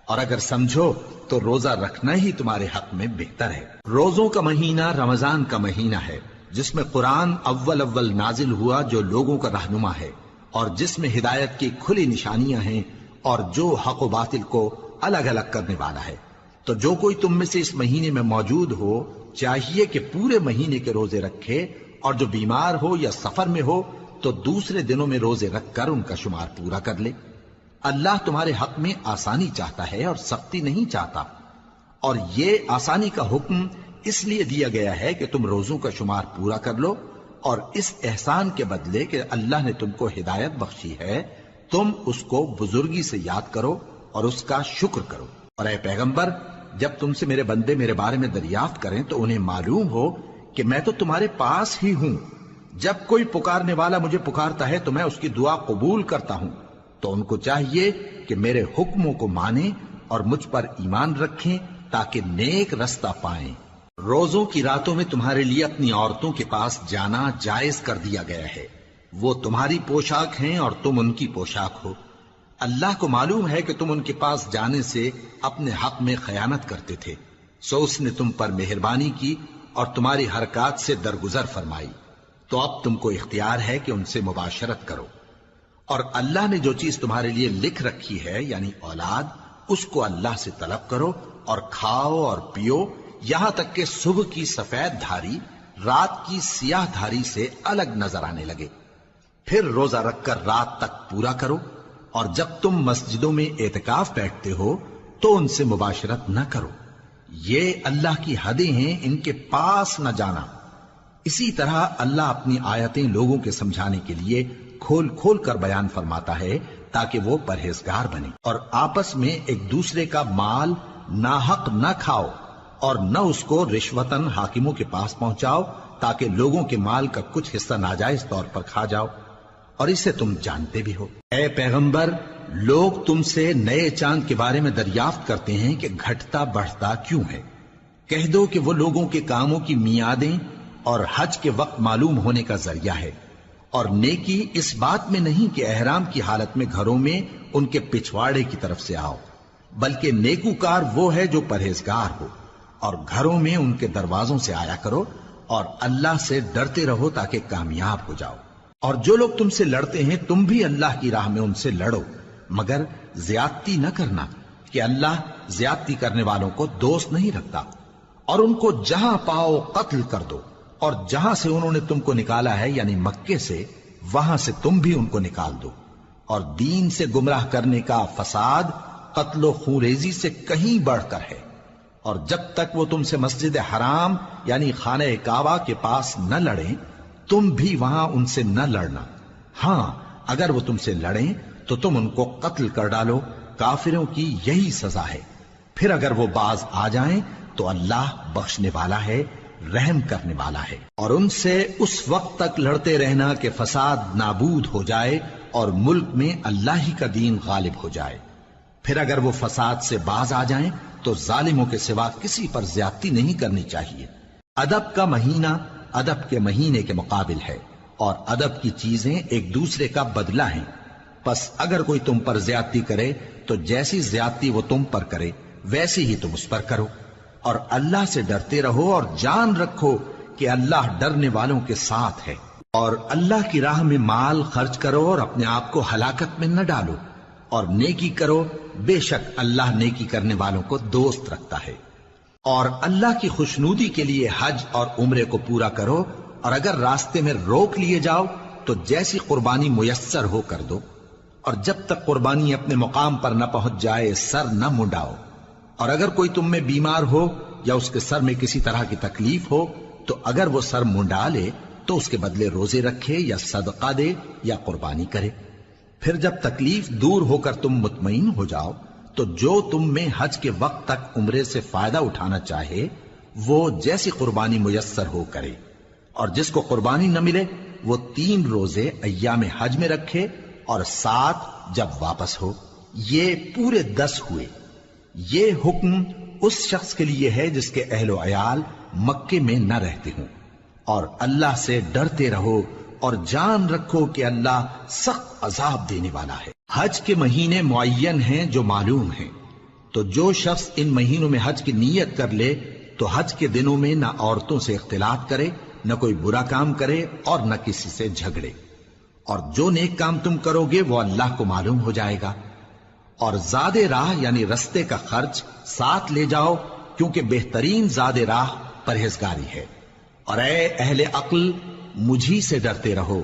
اور اگر سمجھو تو روزہ رکھنا ہی تمہارے حق میں بہتر ہے۔ روزوں کا مہینہ رمضان کا مہینہ ہے جس میں قرآن اول نازل ہوا جو لوگوں کا رہنما ہے اور جس میں ہدایت کی کھلی نشانیاں ہیں اور جو حق و باطل کو الگ الگ کرنے والا ہے۔ تو جو کوئی تم میں سے اس مہینے میں موجود ہو چاہیے کہ پورے مہینے کے روزے رکھے، اور جو بیمار ہو یا سفر میں ہو تو دوسرے دنوں میں روزے رکھ کر ان کا شمار پورا کر لے۔ اللہ تمہارے حق میں آسانی چاہتا ہے اور سختی نہیں چاہتا، اور یہ آسانی کا حکم اس لیے دیا گیا ہے کہ تم روزوں کا شمار پورا کر لو، اور اس احسان کے بدلے کہ اللہ نے تم کو ہدایت بخشی ہے تم اس کو بزرگی سے یاد کرو اور اس کا شکر کرو۔ اور اے پیغمبر، جب تم سے میرے بندے میرے بارے میں دریافت کریں تو انہیں معلوم ہو کہ میں تو تمہارے پاس ہی ہوں۔ جب کوئی پکارنے والا مجھے پکارتا ہے تو میں اس کی دعا قبول کرتا ہوں، تو ان کو چاہیے کہ میرے حکموں کو مانیں اور مجھ پر ایمان رکھیں تاکہ نیک رستہ پائیں۔ روزوں کی راتوں میں تمہارے لیے اپنی عورتوں کے پاس جانا جائز کر دیا گیا ہے، وہ تمہاری پوشاک ہیں اور تم ان کی پوشاک ہو۔ اللہ کو معلوم ہے کہ تم ان کے پاس جانے سے اپنے حق میں خیانت کرتے تھے، سو اس نے تم پر مہربانی کی اور تمہاری حرکات سے درگزر فرمائی، تو اب تم کو اختیار ہے کہ ان سے مباشرت کرو۔ اور اللہ نے جو چیز تمہارے لیے لکھ رکھی ہے یعنی اولاد، اس کو اللہ سے طلب کرو اور کھاؤ اور پیو، یہاں تک کہ صبح کی سفید دھاری رات کی سیاہ دھاری سے الگ نظر آنے لگے۔ پھر روزہ رکھ کر رات تک پورا کرو، اور جب تم مسجدوں میں اعتکاف بیٹھتے ہو تو ان سے مباشرت نہ کرو، یہ اللہ کی حدیں ہیں، ان کے پاس نہ جانا۔ اسی طرح اللہ اپنی آیتیں لوگوں کے سمجھانے کے لیے کھول کھول کر بیان فرماتا ہے تاکہ وہ پرہیزگار بنے۔ اور آپس میں ایک دوسرے کا مال ناحق نہ کھاؤ، اور نہ اس کو رشوتاً حاکموں کے پاس پہنچاؤ تاکہ لوگوں کے مال کا کچھ حصہ ناجائز طور پر کھا جاؤ، اور اسے تم جانتے بھی ہو۔ اے پیغمبر، لوگ تم سے نئے چاند کے بارے میں دریافت کرتے ہیں کہ گھٹتا بڑھتا کیوں ہے۔ کہہ دو کہ وہ لوگوں کے کاموں کی میعادیں اور حج کے وقت معلوم ہونے کا ذریعہ ہے، اور نیکی اس بات میں نہیں کہ احرام کی حالت میں گھروں میں ان کے پچھواڑے کی طرف سے آؤ، بلکہ نیکوکار وہ ہے جو پرہیزگار ہو، اور گھروں میں ان کے دروازوں سے آیا کرو، اور اللہ سے ڈرتے رہو تاکہ کامیاب ہو جاؤ۔ اور جو لوگ تم سے لڑتے ہیں تم بھی اللہ کی راہ میں ان سے لڑو، مگر زیادتی نہ کرنا کہ اللہ زیادتی کرنے والوں کو دوست نہیں رکھتا، اور ان کو جہاں پاؤ قتل کر دو، اور جہاں سے انہوں نے تم کو نکالا ہے یعنی مکے سے، وہاں سے تم بھی ان کو نکال دو۔ اور دین سے گمراہ کرنے کا فساد قتل و خونریزی سے کہیں بڑھ کر ہے، اور جب تک وہ تم سے مسجد حرام یعنی خانہ کعبہ کے پاس نہ لڑیں تم بھی وہاں ان سے نہ لڑنا۔ ہاں اگر وہ تم سے لڑیں تو تم ان کو قتل کر ڈالو، کافروں کی یہی سزا ہے۔ پھر اگر وہ باز آ جائیں تو اللہ بخشنے والا ہے، رحم کرنے والا ہے۔ اور ان سے اس وقت تک لڑتے رہنا کہ فساد نابود ہو جائے اور ملک میں اللہ ہی کا دین غالب ہو جائے۔ پھر اگر وہ فساد سے باز آ جائیں تو ظالموں کے سوا کسی پر زیادتی نہیں کرنی چاہیے۔ ادب کا مہینہ ادب کے مہینے کے مقابل ہے، اور ادب کی چیزیں ایک دوسرے کا بدلہ ہیں۔ پس اگر کوئی تم پر زیادتی کرے تو جیسی زیادتی وہ تم پر کرے ویسی ہی تم اس پر کرو، اور اللہ سے ڈرتے رہو اور جان رکھو کہ اللہ ڈرنے والوں کے ساتھ ہے۔ اور اللہ کی راہ میں مال خرچ کرو اور اپنے آپ کو ہلاکت میں نہ ڈالو، اور نیکی کرو، بے شک اللہ نیکی کرنے والوں کو دوست رکھتا ہے۔ اور اللہ کی خوشنودی کے لیے حج اور عمرے کو پورا کرو، اور اگر راستے میں روک لیے جاؤ تو جیسی قربانی میسر ہو کر دو، اور جب تک قربانی اپنے مقام پر نہ پہنچ جائے سر نہ منڈاؤ۔ اور اگر کوئی تم میں بیمار ہو یا اس کے سر میں کسی طرح کی تکلیف ہو تو اگر وہ سر منڈا لے تو اس کے بدلے روزے رکھے یا صدقہ دے یا قربانی کرے۔ پھر جب تکلیف دور ہو کر تم مطمئن ہو جاؤ تو جو تم میں حج کے وقت تک عمرے سے فائدہ اٹھانا چاہے وہ جیسی قربانی میسر ہو کرے، اور جس کو قربانی نہ ملے وہ 3 روزے ایام حج میں رکھے اور 7 جب واپس ہو، یہ پورے 10 ہوئے۔ یہ حکم اس شخص کے لیے ہے جس کے اہل و عیال مکے میں نہ رہتے ہوں۔ اور اللہ سے ڈرتے رہو اور جان رکھو کہ اللہ سخت عذاب دینے والا ہے۔ حج کے مہینے معین ہیں جو معلوم ہیں، تو جو شخص ان مہینوں میں حج کی نیت کر لے تو حج کے دنوں میں نہ عورتوں سے اختلاط کرے، نہ کوئی برا کام کرے اور نہ کسی سے جھگڑے۔ اور جو نیک کام تم کرو گے وہ اللہ کو معلوم ہو جائے گا۔ اور زاد راہ یعنی رستے کا خرچ ساتھ لے جاؤ، کیونکہ بہترین زاد راہ پرہیزگاری ہے۔ اور اے اہل عقل مجھی سے ڈرتے رہو،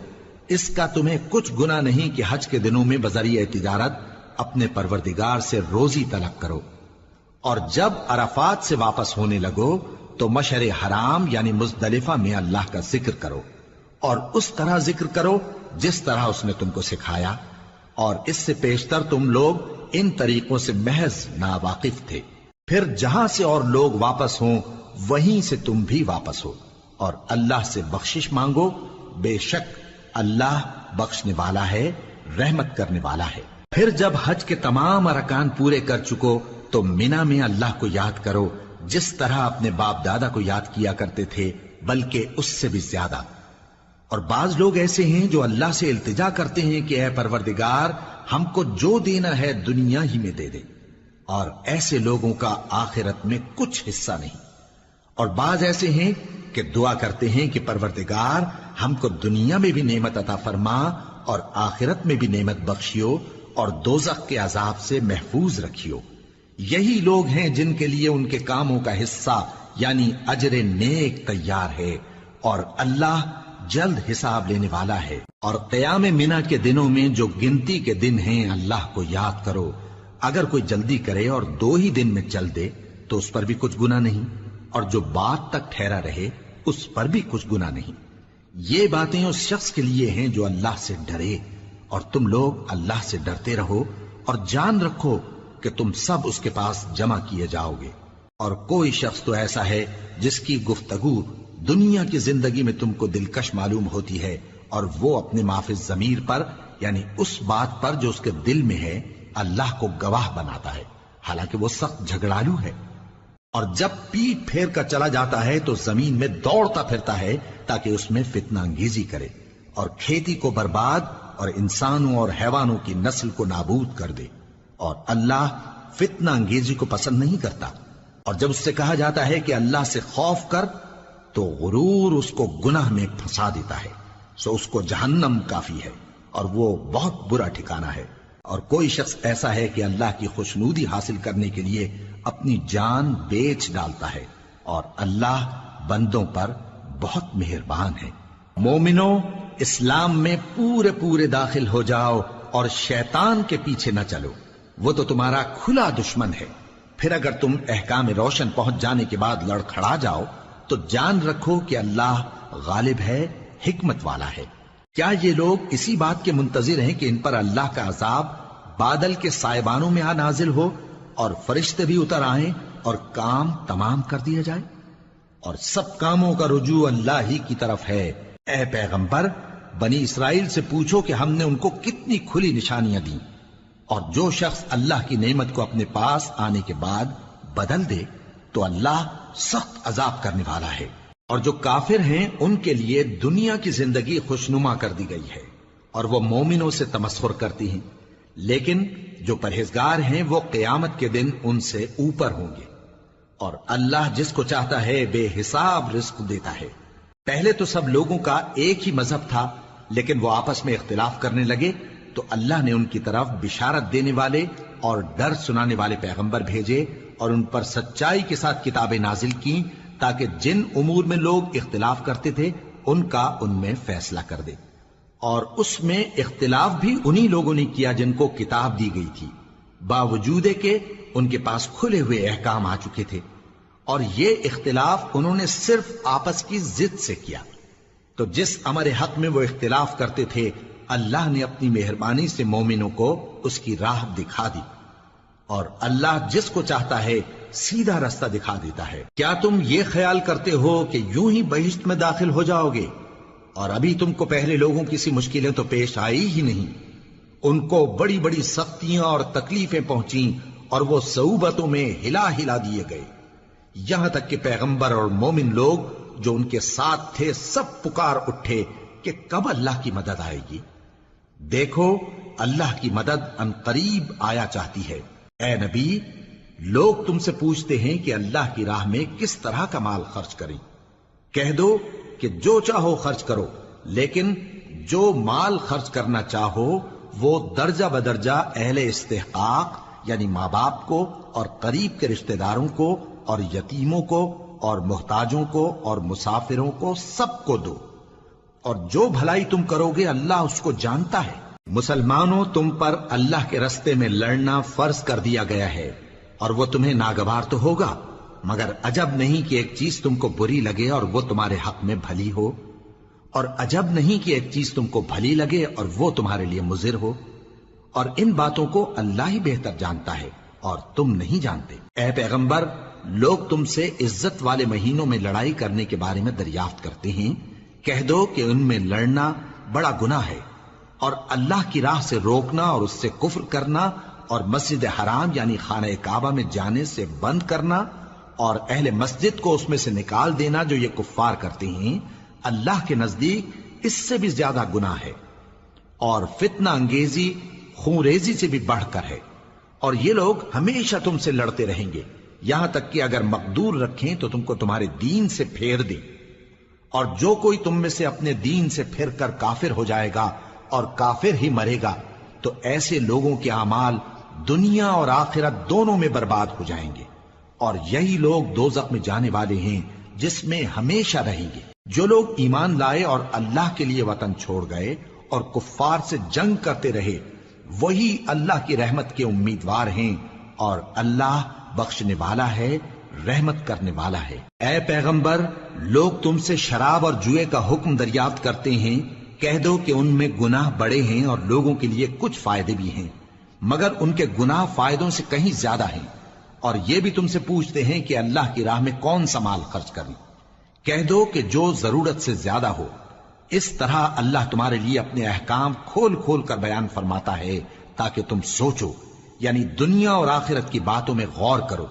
اس کا تمہیں کچھ گناہ نہیں کہ حج کے دنوں میں بذریعہ تجارت اپنے پروردگار سے روزی طلب کرو۔ اور جب عرفات سے واپس ہونے لگو تو مشعر حرام یعنی مزدلفہ میں اللہ کا ذکر کرو، اور اس طرح ذکر کرو جس طرح اس نے تم کو سکھایا، اور اس سے پیشتر تم لوگ ان طریقوں سے محض ناواقف تھے۔ پھر جہاں سے اور لوگ واپس ہوں وہیں سے تم بھی واپس ہو، اور اللہ سے بخشش مانگو، بے شک اللہ بخشنے والا ہے، رحمت کرنے والا ہے۔ پھر جب حج کے تمام ارکان پورے کر چکو تو مینا میں اللہ کو یاد کرو جس طرح اپنے باپ دادا کو یاد کیا کرتے تھے، بلکہ اس سے بھی زیادہ۔ اور بعض لوگ ایسے ہیں جو اللہ سے التجا کرتے ہیں کہ اے پروردگار ہم کو جو دینا ہے دنیا ہی میں دے دے، اور ایسے لوگوں کا آخرت میں کچھ حصہ نہیں۔ اور بعض ایسے ہیں کہ دعا کرتے ہیں کہ پروردگار ہم کو دنیا میں بھی نعمت عطا فرما اور آخرت میں بھی نعمت بخشیو اور دوزخ کے عذاب سے محفوظ رکھیو۔ یہی لوگ ہیں جن کے لیے ان کے کاموں کا حصہ یعنی اجر نیک تیار ہے، اور اللہ جلد حساب لینے والا ہے۔ اور قیام منا کے دنوں میں جو گنتی کے دن ہیں اللہ کو یاد کرو، اگر کوئی جلدی کرے اور 2 ہی دن میں چل دے تو اس پر بھی کچھ گناہ نہیں، اور جو بات تک ٹھہرا رہے اس پر بھی کچھ گناہ نہیں۔ یہ باتیں اس شخص کے لیے ہیں جو اللہ سے ڈرے، اور تم لوگ اللہ سے ڈرتے رہو اور جان رکھو کہ تم سب اس کے پاس جمع کیے جاؤ گے۔ اور کوئی شخص تو ایسا ہے جس کی گفتگو دنیا کی زندگی میں تم کو دلکش معلوم ہوتی ہے، اور وہ اپنے معافی ضمیر پر یعنی اس بات پر جو اس کے دل میں ہے اللہ کو گواہ بناتا ہے، حالانکہ وہ سخت جھگڑالو ہے۔ اور جب پیٹ پھیر کر چلا جاتا ہے تو زمین میں دوڑتا پھرتا ہے تاکہ اس میں فتنہ انگیزی کرے اور کھیتی کو برباد اور انسانوں اور حیوانوں کی نسل کو نابود کر دے، اور اللہ فتنہ انگیزی کو پسند نہیں کرتا۔ اور جب اس سے کہا جاتا ہے کہ اللہ سے خوف کر تو غرور اس کو گناہ میں پھنسا دیتا ہے، سو اس کو جہنم کافی ہے اور وہ بہت برا ٹھکانہ ہے۔ اور کوئی شخص ایسا ہے کہ اللہ کی خوشنودی حاصل کرنے کے لیے اپنی جان بیچ ڈالتا ہے، اور اللہ بندوں پر بہت مہربان ہے۔ مومنو، اسلام میں پورے پورے داخل ہو جاؤ اور شیطان کے پیچھے نہ چلو، وہ تو تمہارا کھلا دشمن ہے۔ پھر اگر تم احکام روشن پہنچ جانے کے بعد لڑکھڑا جاؤ تو جان رکھو کہ اللہ غالب ہے، حکمت والا ہے۔ کیا یہ لوگ اسی بات کے منتظر ہیں کہ ان پر اللہ کا عذاب بادل کے سائبانوں میں نازل ہو اور فرشتے بھی اتر آئیں اور کام تمام کر دیا جائے؟ اور سب کاموں کا رجوع اللہ ہی کی طرف ہے۔ اے پیغمبر، بنی اسرائیل سے پوچھو کہ ہم نے ان کو کتنی کھلی نشانیاں دیں، اور جو شخص اللہ کی نعمت کو اپنے پاس آنے کے بعد بدل دے تو اللہ سخت عذاب کرنے والا ہے۔ اور جو کافر ہیں ان کے لیے دنیا کی زندگی خوشنما کر دی گئی ہے، اور وہ مومنوں سے تمسخر کرتی ہیں، لیکن جو پرہیزگار ہیں وہ قیامت کے دن ان سے اوپر ہوں گے۔ اور اللہ جس کو چاہتا ہے بے حساب رزق دیتا ہے۔ پہلے تو سب لوگوں کا ایک ہی مذہب تھا، لیکن وہ آپس میں اختلاف کرنے لگے تو اللہ نے ان کی طرف بشارت دینے والے اور ڈر سنانے والے پیغمبر بھیجے، اور ان پر سچائی کے ساتھ کتابیں نازل کی، تاکہ جن امور میں لوگ اختلاف کرتے تھے ان کا ان میں فیصلہ کر دے۔ اور اس میں اختلاف بھی انہی لوگوں نے کیا جن کو کتاب دی گئی تھی، باوجود کہ ان کے پاس کھلے ہوئے احکام آ چکے تھے، اور یہ اختلاف انہوں نے صرف آپس کی ضد سے کیا۔ تو جس امر حق میں وہ اختلاف کرتے تھے اللہ نے اپنی مہربانی سے مومنوں کو اس کی راہ دکھا دی، اور اللہ جس کو چاہتا ہے سیدھا رستہ دکھا دیتا ہے۔ کیا تم یہ خیال کرتے ہو کہ یوں ہی بہشت میں داخل ہو جاؤ گے، اور ابھی تم کو پہلے لوگوں کی سی مشکلیں تو پیش آئی ہی نہیں؟ ان کو بڑی بڑی سختیاں اور تکلیفیں پہنچیں، اور وہ صعوبتوں میں ہلا ہلا دیے گئے، یہاں تک کہ پیغمبر اور مومن لوگ جو ان کے ساتھ تھے سب پکار اٹھے کہ کب اللہ کی مدد آئے گی۔ دیکھو اللہ کی مدد ان قریب آیا چاہتی ہے۔ اے نبی، لوگ تم سے پوچھتے ہیں کہ اللہ کی راہ میں کس طرح کا مال خرچ کریں۔ کہہ دو کہ جو چاہو خرچ کرو، لیکن جو مال خرچ کرنا چاہو وہ درجہ بدرجہ اہل استحقاق یعنی ماں باپ کو اور قریب کے رشتہ داروں کو اور یتیموں کو اور محتاجوں کو اور مسافروں کو سب کو دو، اور جو بھلائی تم کرو گے اللہ اس کو جانتا ہے۔ مسلمانوں، تم پر اللہ کے رستے میں لڑنا فرض کر دیا گیا ہے، اور وہ تمہیں ناگوار تو ہوگا، مگر عجب نہیں کہ ایک چیز تم کو بری لگے اور وہ تمہارے حق میں بھلی ہو، اور عجب نہیں کہ ایک چیز تم کو بھلی لگے اور وہ تمہارے لیے مضر ہو، اور ان باتوں کو اللہ ہی بہتر جانتا ہے اور تم نہیں جانتے۔ اے پیغمبر، لوگ تم سے عزت والے مہینوں میں لڑائی کرنے کے بارے میں دریافت کرتے ہیں، کہہ دو کہ ان میں لڑنا بڑا گناہ ہے، اور اللہ کی راہ سے روکنا اور اس سے کفر کرنا اور مسجد حرام یعنی خانہ کعبہ میں جانے سے بند کرنا اور اہل مسجد کو اس میں سے نکال دینا جو یہ کفار کرتے ہیں، اللہ کے نزدیک اس سے بھی زیادہ گناہ ہے، اور فتنہ انگیزی خونریزی سے بھی بڑھ کر ہے۔ اور یہ لوگ ہمیشہ تم سے لڑتے رہیں گے، یہاں تک کہ اگر مقدور رکھیں تو تم کو تمہارے دین سے پھیر دیں، اور جو کوئی تم میں سے اپنے دین سے پھر کر کافر ہو جائے گا اور کافر ہی مرے گا تو ایسے لوگوں کے اعمال دنیا اور آخرت دونوں میں برباد ہو جائیں گے، اور یہی لوگ دوزخ میں جانے والے ہیں جس میں ہمیشہ رہیں گے۔ جو لوگ ایمان لائے اور اللہ کے لیے وطن چھوڑ گئے اور کفار سے جنگ کرتے رہے وہی اللہ کی رحمت کے امیدوار ہیں، اور اللہ بخشنے والا ہے، رحمت کرنے والا ہے۔ اے پیغمبر، لوگ تم سے شراب اور جوئے کا حکم دریافت کرتے ہیں، کہہ دو کہ ان میں گناہ بڑے ہیں اور لوگوں کے لیے کچھ فائدے بھی ہیں، مگر ان کے گناہ فائدوں سے کہیں زیادہ ہیں۔ اور یہ بھی تم سے پوچھتے ہیں کہ اللہ کی راہ میں کون سا مال خرچ کریں، کہہ دو کہ جو ضرورت سے زیادہ ہو۔ اس طرح اللہ تمہارے لیے اپنے احکام کھول کھول کر بیان فرماتا ہے تاکہ تم سوچو، یعنی دنیا اور آخرت کی باتوں میں غور کرو۔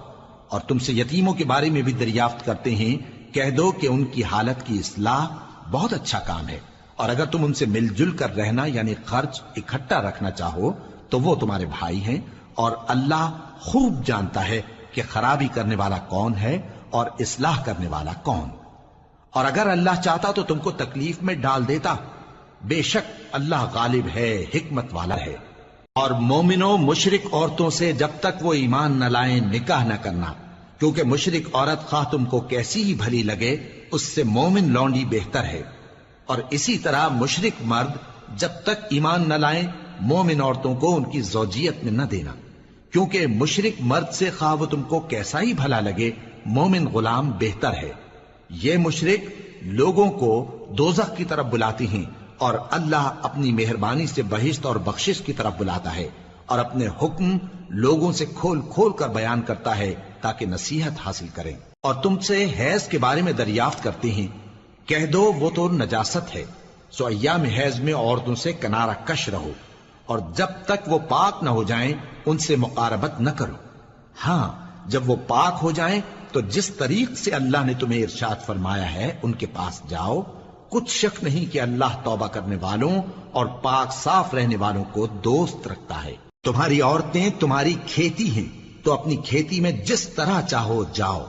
اور تم سے یتیموں کے بارے میں بھی دریافت کرتے ہیں، کہہ دو کہ ان کی حالت کی اصلاح بہت اچھا کام ہے، اور اگر تم ان سے مل جل کر رہنا یعنی خرچ اکٹھا رکھنا چاہو تو وہ تمہارے بھائی ہیں، اور اللہ خوب جانتا ہے کہ خرابی کرنے والا کون ہے اور اصلاح کرنے والا کون۔ اور اگر اللہ چاہتا تو تم کو تکلیف میں ڈال دیتا، بے شک اللہ غالب ہے، حکمت والا ہے۔ اور مومنوں مشرک عورتوں سے جب تک وہ ایمان نہ لائیں نکاح نہ کرنا، کیونکہ مشرک عورت خواہ تم کو کیسی ہی بھلی لگے اس سے مومن لونڈی بہتر ہے۔ اور اسی طرح مشرک مرد جب تک ایمان نہ لائیں مومن عورتوں کو ان کی زوجیت میں نہ دینا، کیونکہ مشرک مرد سے خواہ وہ تم کو کیسا ہی بھلا لگے مومن غلام بہتر ہے۔ یہ مشرک لوگوں کو دوزخ کی طرف بلاتی ہیں، اور اللہ اپنی مہربانی سے بہشت اور بخشش کی طرف بلاتا ہے، اور اپنے حکم لوگوں سے کھول کھول کر بیان کرتا ہے تاکہ نصیحت حاصل کریں۔ اور تم سے حیض کے بارے میں دریافت کرتے ہیں، کہہ دو وہ تو نجاست ہے، سو ایام حیض میں عورتوں سے کنارہ کش رہو، اور جب تک وہ پاک نہ ہو جائیں ان سے مقاربت نہ کرو۔ ہاں جب وہ پاک ہو جائیں تو جس طریق سے اللہ نے تمہیں ارشاد فرمایا ہے ان کے پاس جاؤ، کچھ شک نہیں کہ اللہ توبہ کرنے والوں اور پاک صاف رہنے والوں کو دوست رکھتا ہے۔ تمہاری عورتیں تمہاری کھیتی ہیں، تو اپنی کھیتی میں جس طرح چاہو جاؤ،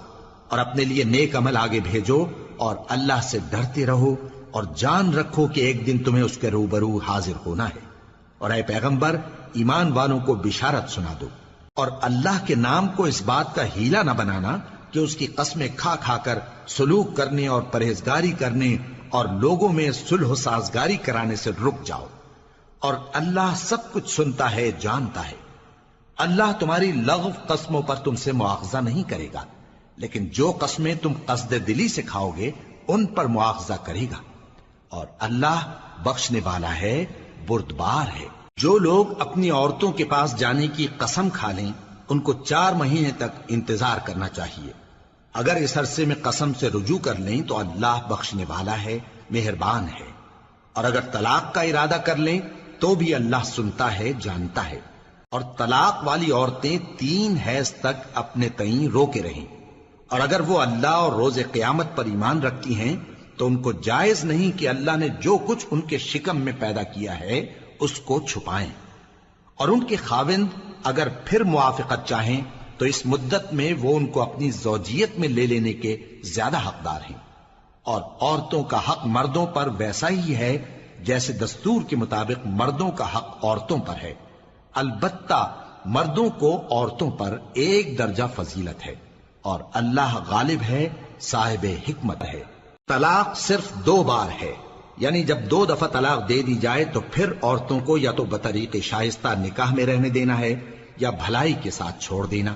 اور اپنے لیے نیک عمل آگے بھیجو، اور اللہ سے ڈرتے رہو، اور جان رکھو کہ ایک دن تمہیں اس کے روبرو حاضر ہونا ہے۔ اور اے پیغمبر ایمان والوں کو بشارت سنا دو، اور اللہ کے نام کو اس بات کا ہیلا نہ بنانا کہ اس کی قسمیں کھا کھا کر سلوک کرنے اور پرہیزگاری کرنے اور لوگوں میں صلح و سازگاری کرانے سے رک جاؤ، اور اللہ سب کچھ سنتا ہے جانتا ہے۔ اللہ تمہاری لغو قسموں پر تم سے مواخذہ نہیں کرے گا، لیکن جو قسمیں تم قصد دلی سے کھاؤ گے ان پر مواخذہ کرے گا، اور اللہ بخشنے والا ہے بردبار ہے۔ جو لوگ اپنی عورتوں کے پاس جانے کی قسم کھا لیں ان کو 4 مہینے تک انتظار کرنا چاہیے۔ اگر اس عرصے میں قسم سے رجوع کر لیں تو اللہ بخشنے والا ہے، مہربان ہے، اور اگر طلاق کا ارادہ کر لیں تو بھی اللہ سنتا ہے جانتا ہے۔ اور طلاق والی عورتیں 3 حیض تک اپنے تئیں روکے رہیں، اور اگر وہ اللہ اور روز قیامت پر ایمان رکھتی ہیں تو ان کو جائز نہیں کہ اللہ نے جو کچھ ان کے شکم میں پیدا کیا ہے اس کو چھپائیں۔ اور ان کے خاوند اگر پھر موافقت چاہیں تو اس مدت میں وہ ان کو اپنی زوجیت میں لے لینے کے زیادہ حقدار ہیں۔ اور عورتوں کا حق مردوں پر ویسا ہی ہے جیسے دستور کے مطابق مردوں کا حق عورتوں پر ہے، البتہ مردوں کو عورتوں پر 1 درجہ فضیلت ہے، اور اللہ غالب ہے، صاحب حکمت ہے۔ طلاق صرف 2 بار ہے، یعنی جب 2 دفعہ طلاق دے دی جائے تو پھر عورتوں کو یا تو بطریق شائستہ نکاح میں رہنے دینا ہے یا بھلائی کے ساتھ چھوڑ دینا۔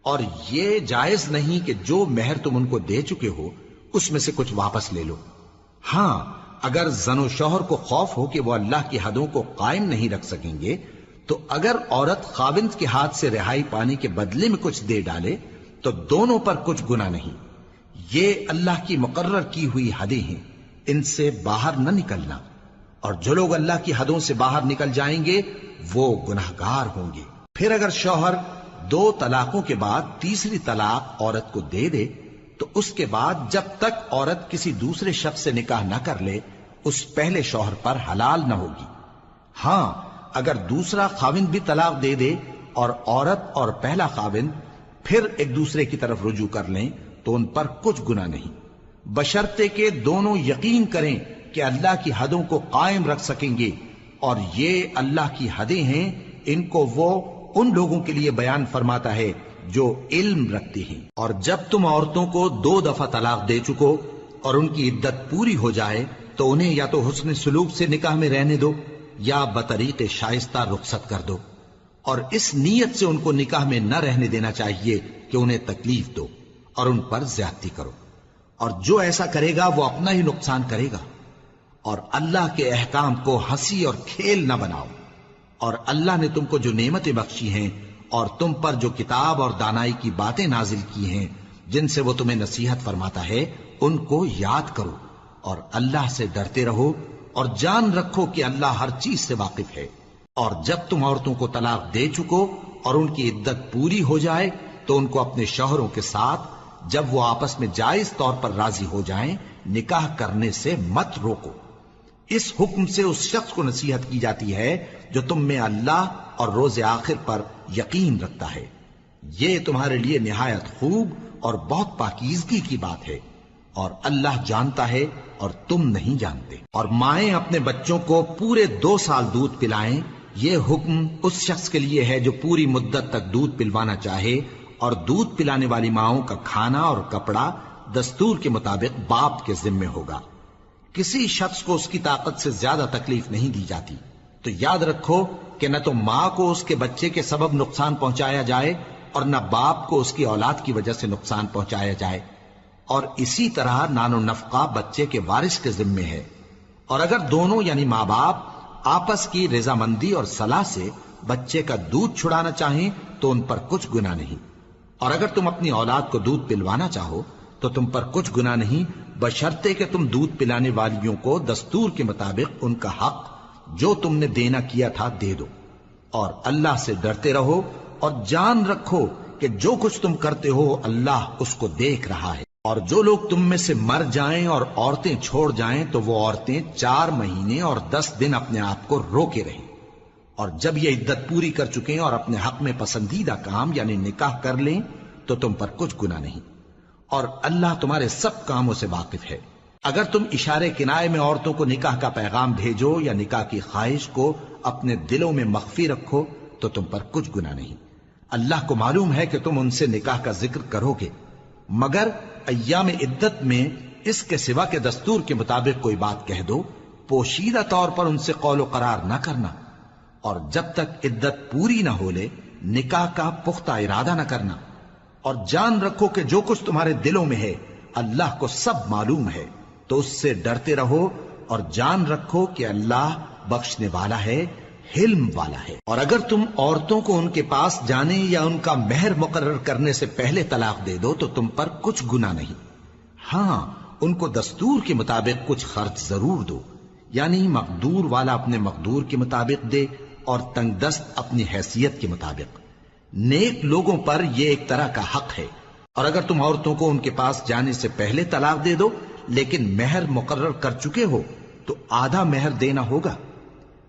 اور یہ جائز نہیں کہ جو مہر تم ان کو دے چکے ہو اس میں سے کچھ واپس لے لو۔ ہاں اگر زن و شوہر کو خوف ہو کہ وہ اللہ کی حدوں کو قائم نہیں رکھ سکیں گے تو اگر عورت خاوند کے ہاتھ سے رہائی پانے کے بدلے میں کچھ دے ڈالے تو دونوں پر کچھ گناہ نہیں۔ یہ اللہ کی مقرر کی ہوئی حدیں ہیں، ان سے باہر نہ نکلنا، اور جو لوگ اللہ کی حدوں سے باہر نکل جائیں گے وہ گناہگار ہوں گے۔ پھر اگر شوہر 2 طلاقوں کے بعد تیسری طلاق عورت کو دے دے تو اس کے بعد جب تک عورت کسی دوسرے شخص سے نکاح نہ کر لے اس پہلے شوہر پر حلال نہ ہوگی۔ ہاں اگر دوسرا خاوند بھی طلاق دے دے اور عورت اور پہلا خاوند پھر ایک دوسرے کی طرف رجوع کر لیں تو ان پر کچھ گناہ نہیں، بشرطے کہ دونوں یقین کریں کہ اللہ کی حدوں کو قائم رکھ سکیں گے، اور یہ اللہ کی حدیں ہیں، ان کو وہ ان لوگوں کے لیے بیان فرماتا ہے جو علم رکھتے ہیں۔ اور جب تم عورتوں کو 2 دفعہ طلاق دے چکو اور ان کی عدت پوری ہو جائے تو انہیں یا تو حسن سلوک سے نکاح میں رہنے دو یا بطریق شائستہ رخصت کر دو، اور اس نیت سے ان کو نکاح میں نہ رہنے دینا چاہیے کہ انہیں تکلیف دو اور ان پر زیادتی کرو، اور جو ایسا کرے گا وہ اپنا ہی نقصان کرے گا۔ اور اللہ کے احکام کو ہنسی اور کھیل نہ بناؤ، اور اللہ نے تم کو جو نعمتیں بخشی ہیں اور تم پر جو کتاب اور دانائی کی باتیں نازل کی ہیں جن سے وہ تمہیں نصیحت فرماتا ہے ان کو یاد کرو، اور اللہ سے ڈرتے رہو، اور جان رکھو کہ اللہ ہر چیز سے واقف ہے۔ اور جب تم عورتوں کو طلاق دے چکو اور ان کی عدت پوری ہو جائے تو ان کو اپنے شوہروں کے ساتھ جب وہ آپس میں جائز طور پر راضی ہو جائیں نکاح کرنے سے مت روکو۔ اس حکم سے اس شخص کو نصیحت کی جاتی ہے جو تم میں اللہ اور روز آخر پر یقین رکھتا ہے۔ یہ تمہارے لیے نہایت خوب اور بہت پاکیزگی کی بات ہے، اور اللہ جانتا ہے اور تم نہیں جانتے۔ اور مائیں اپنے بچوں کو پورے 2 سال دودھ پلائیں یہ حکم اس شخص کے لیے ہے جو پوری مدت تک دودھ پلوانا چاہے، اور دودھ پلانے والی ماؤں کا کھانا اور کپڑا دستور کے مطابق باپ کے ذمے ہوگا۔ کسی شخص کو اس کی طاقت سے زیادہ تکلیف نہیں دی جاتی، تو یاد رکھو کہ نہ تو ماں کو اس کے بچے کے سبب نقصان پہنچایا جائے اور نہ باپ کو اس کی اولاد کی وجہ سے نقصان پہنچایا جائے، اور اسی طرح نان و نفقہ بچے کے وارث کے ذمے ہے۔ اور اگر دونوں یعنی ماں باپ آپس کی رضامندی اور صلاح سے بچے کا دودھ چھڑانا چاہیں تو ان پر کچھ گناہ نہیں، اور اگر تم اپنی اولاد کو دودھ پلوانا چاہو تو تم پر کچھ گناہ نہیں، بشرطے کہ تم دودھ پلانے والیوں کو دستور کے مطابق ان کا حق جو تم نے دینا کیا تھا دے دو، اور اللہ سے ڈرتے رہو اور جان رکھو کہ جو کچھ تم کرتے ہو اللہ اس کو دیکھ رہا ہے۔ اور جو لوگ تم میں سے مر جائیں اور عورتیں چھوڑ جائیں تو وہ عورتیں 4 مہینے اور 10 دن اپنے آپ کو روکے رہیں، اور جب یہ عدت پوری کر چکیں اور اپنے حق میں پسندیدہ کام یعنی نکاح کر لیں تو تم پر کچھ گناہ نہیں، اور اللہ تمہارے سب کاموں سے واقف ہے۔ اگر تم اشارے کنائے میں عورتوں کو نکاح کا پیغام بھیجو یا نکاح کی خواہش کو اپنے دلوں میں مخفی رکھو تو تم پر کچھ گناہ نہیں۔ اللہ کو معلوم ہے کہ تم ان سے نکاح کا ذکر کرو گے، مگر ایام عدت میں اس کے سوا کے دستور کے مطابق کوئی بات کہہ دو، پوشیدہ طور پر ان سے قول و قرار نہ کرنا، اور جب تک عدت پوری نہ ہو لے نکاح کا پختہ ارادہ نہ کرنا، اور جان رکھو کہ جو کچھ تمہارے دلوں میں ہے اللہ کو سب معلوم ہے، تو اس سے ڈرتے رہو اور جان رکھو کہ اللہ بخشنے والا ہے، حلم والا ہے۔ اور اگر تم عورتوں کو ان کے پاس جانے یا ان کا مہر مقرر کرنے سے پہلے طلاق دے دو تو تم پر کچھ گناہ نہیں، ہاں ان کو دستور کے مطابق کچھ خرچ ضرور دو، یعنی مقدور والا اپنے مقدور کے مطابق دے اور تنگ دست اپنی حیثیت کے مطابق۔ نیک لوگوں پر یہ ایک طرح کا حق ہے۔ اور اگر تم عورتوں کو ان کے پاس جانے سے پہلے طلاق دے دو لیکن مہر مقرر کر چکے ہو تو آدھا مہر دینا ہوگا۔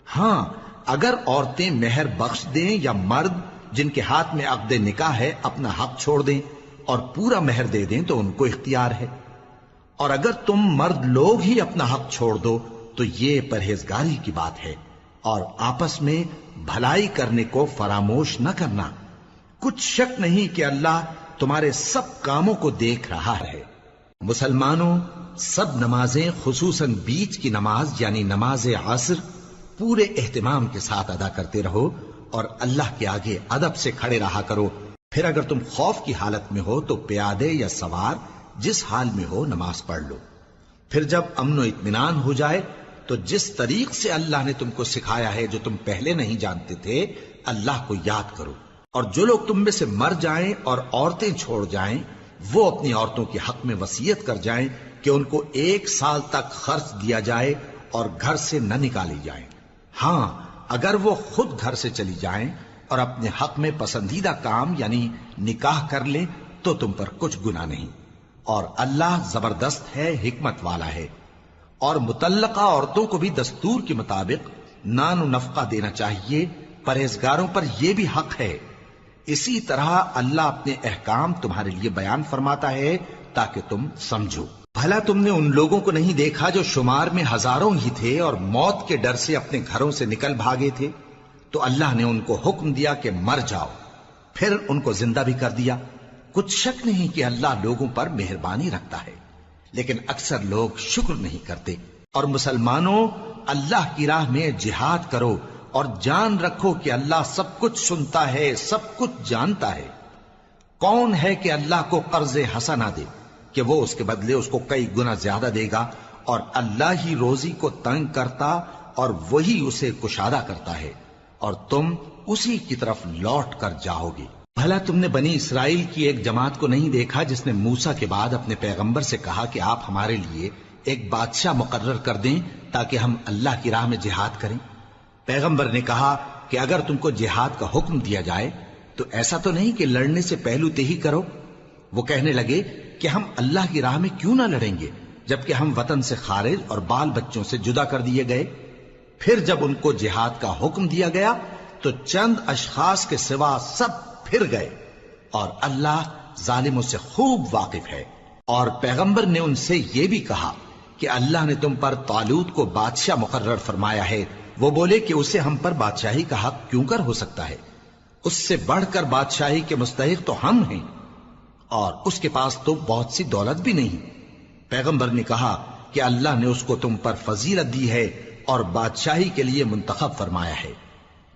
ہاں اگر عورتیں مہر بخش دیں یا مرد جن کے ہاتھ میں عقد نکاح ہے اپنا حق چھوڑ دیں اور پورا مہر دے دیں تو ان کو اختیار ہے۔ اور اگر تم مرد لوگ ہی اپنا حق چھوڑ دو تو یہ پرہیزگاری کی بات ہے، اور آپس میں بھلائی کرنے کو فراموش نہ کرنا۔ کچھ شک نہیں کہ اللہ تمہارے سب کاموں کو دیکھ رہا ہے۔ مسلمانوں، سب نمازیں خصوصاً بیچ کی نماز یعنی نماز عصر پورے اہتمام کے ساتھ ادا کرتے رہو اور اللہ کے آگے ادب سے کھڑے رہا کرو۔ پھر اگر تم خوف کی حالت میں ہو تو پیادے یا سوار جس حال میں ہو نماز پڑھ لو۔ پھر جب امن و اطمینان ہو جائے تو جس طریق سے اللہ نے تم کو سکھایا ہے جو تم پہلے نہیں جانتے تھے اللہ کو یاد کرو۔ اور جو لوگ تم میں سے مر جائیں اور عورتیں چھوڑ جائیں وہ اپنی عورتوں کے حق میں وصیت کر جائیں کہ ان کو 1 سال تک خرچ دیا جائے اور گھر سے نہ نکالی جائیں۔ ہاں اگر وہ خود گھر سے چلی جائیں اور اپنے حق میں پسندیدہ کام یعنی نکاح کر لیں تو تم پر کچھ گناہ نہیں، اور اللہ زبردست ہے، حکمت والا ہے۔ اور مطلقہ عورتوں کو بھی دستور کے مطابق نان و نفقہ دینا چاہیے، پرہیزگاروں پر یہ بھی حق ہے۔ اسی طرح اللہ اپنے احکام تمہارے لیے بیان فرماتا ہے تاکہ تم سمجھو۔ بھلا تم نے ان لوگوں کو نہیں دیکھا جو شمار میں ہزاروں ہی تھے اور موت کے ڈر سے اپنے گھروں سے نکل بھاگے تھے؟ تو اللہ نے ان کو حکم دیا کہ مر جاؤ، پھر ان کو زندہ بھی کر دیا۔ کچھ شک نہیں کہ اللہ لوگوں پر مہربانی رکھتا ہے، لیکن اکثر لوگ شکر نہیں کرتے۔ اور مسلمانوں، اللہ کی راہ میں جہاد کرو اور جان رکھو کہ اللہ سب کچھ سنتا ہے، سب کچھ جانتا ہے۔ کون ہے کہ اللہ کو قرض حسنہ دے کہ وہ اس کے بدلے اس کو کئی گنا زیادہ دے گا، اور اللہ ہی روزی کو تنگ کرتا اور وہی اسے کشادہ کرتا ہے، اور تم اسی کی طرف لوٹ کر جاؤ گے۔ بھلا تم نے بنی اسرائیل کی ایک جماعت کو نہیں دیکھا جس نے موسیٰ کے بعد اپنے پیغمبر سے کہا کہ آپ ہمارے لیے ایک بادشاہ مقرر کر دیں تاکہ ہم اللہ کی راہ میں جہاد کریں؟ پیغمبر نے کہا کہ اگر تم کو جہاد کا حکم دیا جائے تو ایسا تو نہیں کہ لڑنے سے پہلو تہی کرو۔ وہ کہنے لگے کہ ہم اللہ کی راہ میں کیوں نہ لڑیں گے جبکہ ہم وطن سے خارج اور بال بچوں سے جدا کر دیے گئے۔ پھر جب ان کو جہاد کا حکم دیا گیا تو چند اشخاص کے سوا سب پھر گئے، اور اللہ ظالموں سے خوب واقف ہے۔ اور پیغمبر نے ان سے یہ بھی کہا کہ اللہ نے تم پر طالوت کو بادشاہ مقرر فرمایا ہے، وہ بولے کہ اسے ہم پر بادشاہی کا حق کیوں کر ہو سکتا ہے؟ اس سے بڑھ کر بادشاہی کے مستحق تو ہم ہیں، اور اس کے پاس تو بہت سی دولت بھی نہیں۔ پیغمبر نے کہا کہ اللہ نے اس کو تم پر فضیلت دی ہے اور بادشاہی کے لیے منتخب فرمایا ہے۔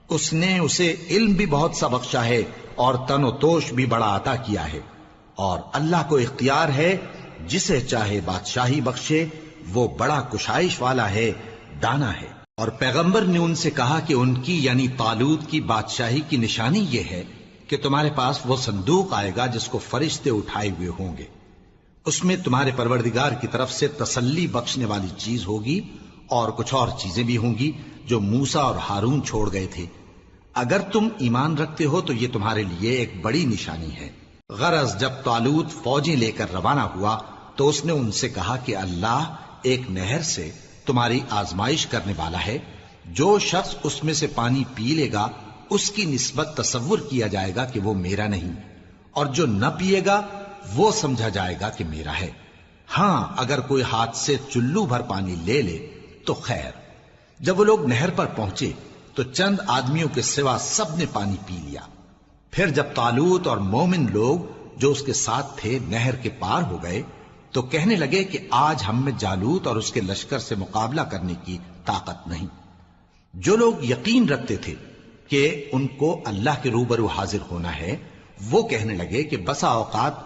اس نے اسے علم بھی بہت سا بخشا ہے اور تن و توش بھی بڑا عطا کیا ہے، اور اللہ کو اختیار ہے جسے چاہے بادشاہی بخشے، وہ بڑا کشائش والا ہے، دانا ہے۔ اور پیغمبر نے ان سے کہا کہ ان کی یعنی طالوت کی بادشاہی کی نشانی یہ ہے کہ تمہارے پاس وہ صندوق آئے گا جس کو فرشتے اٹھائے ہوئے ہوں گے، اس میں تمہارے پروردگار کی طرف سے تسلی بخشنے والی چیز ہوگی اور کچھ اور چیزیں بھی ہوں گی جو موسیٰ اور ہارون چھوڑ گئے تھے۔ اگر تم ایمان رکھتے ہو تو یہ تمہارے لیے ایک بڑی نشانی ہے۔ غرض جب طالوت فوجیں لے کر روانہ ہوا تو اس نے ان سے کہا کہ اللہ ایک نہر سے تمہاری آزمائش کرنے والا ہے، جو شخص اس میں سے پانی پی لے گا اس کی نسبت تصور کیا جائے گا کہ وہ میرا نہیں، اور جو نہ پیے گا وہ سمجھا جائے گا کہ میرا ہے۔ ہاں اگر کوئی ہاتھ سے چلو بھر پانی لے لے تو خیر۔ جب وہ لوگ نہر پر پہنچے تو چند آدمیوں کے سوا سب نے پانی پی لیا۔ پھر جب طالوت اور مومن لوگ جو اس کے ساتھ تھے نہر کے پار ہو گئے تو کہنے لگے کہ آج ہم میں جالوت اور اس کے لشکر سے مقابلہ کرنے کی طاقت نہیں۔ جو لوگ یقین رکھتے تھے کہ ان کو اللہ کے روبرو حاضر ہونا ہے، وہ کہنے لگے کہ بسا اوقات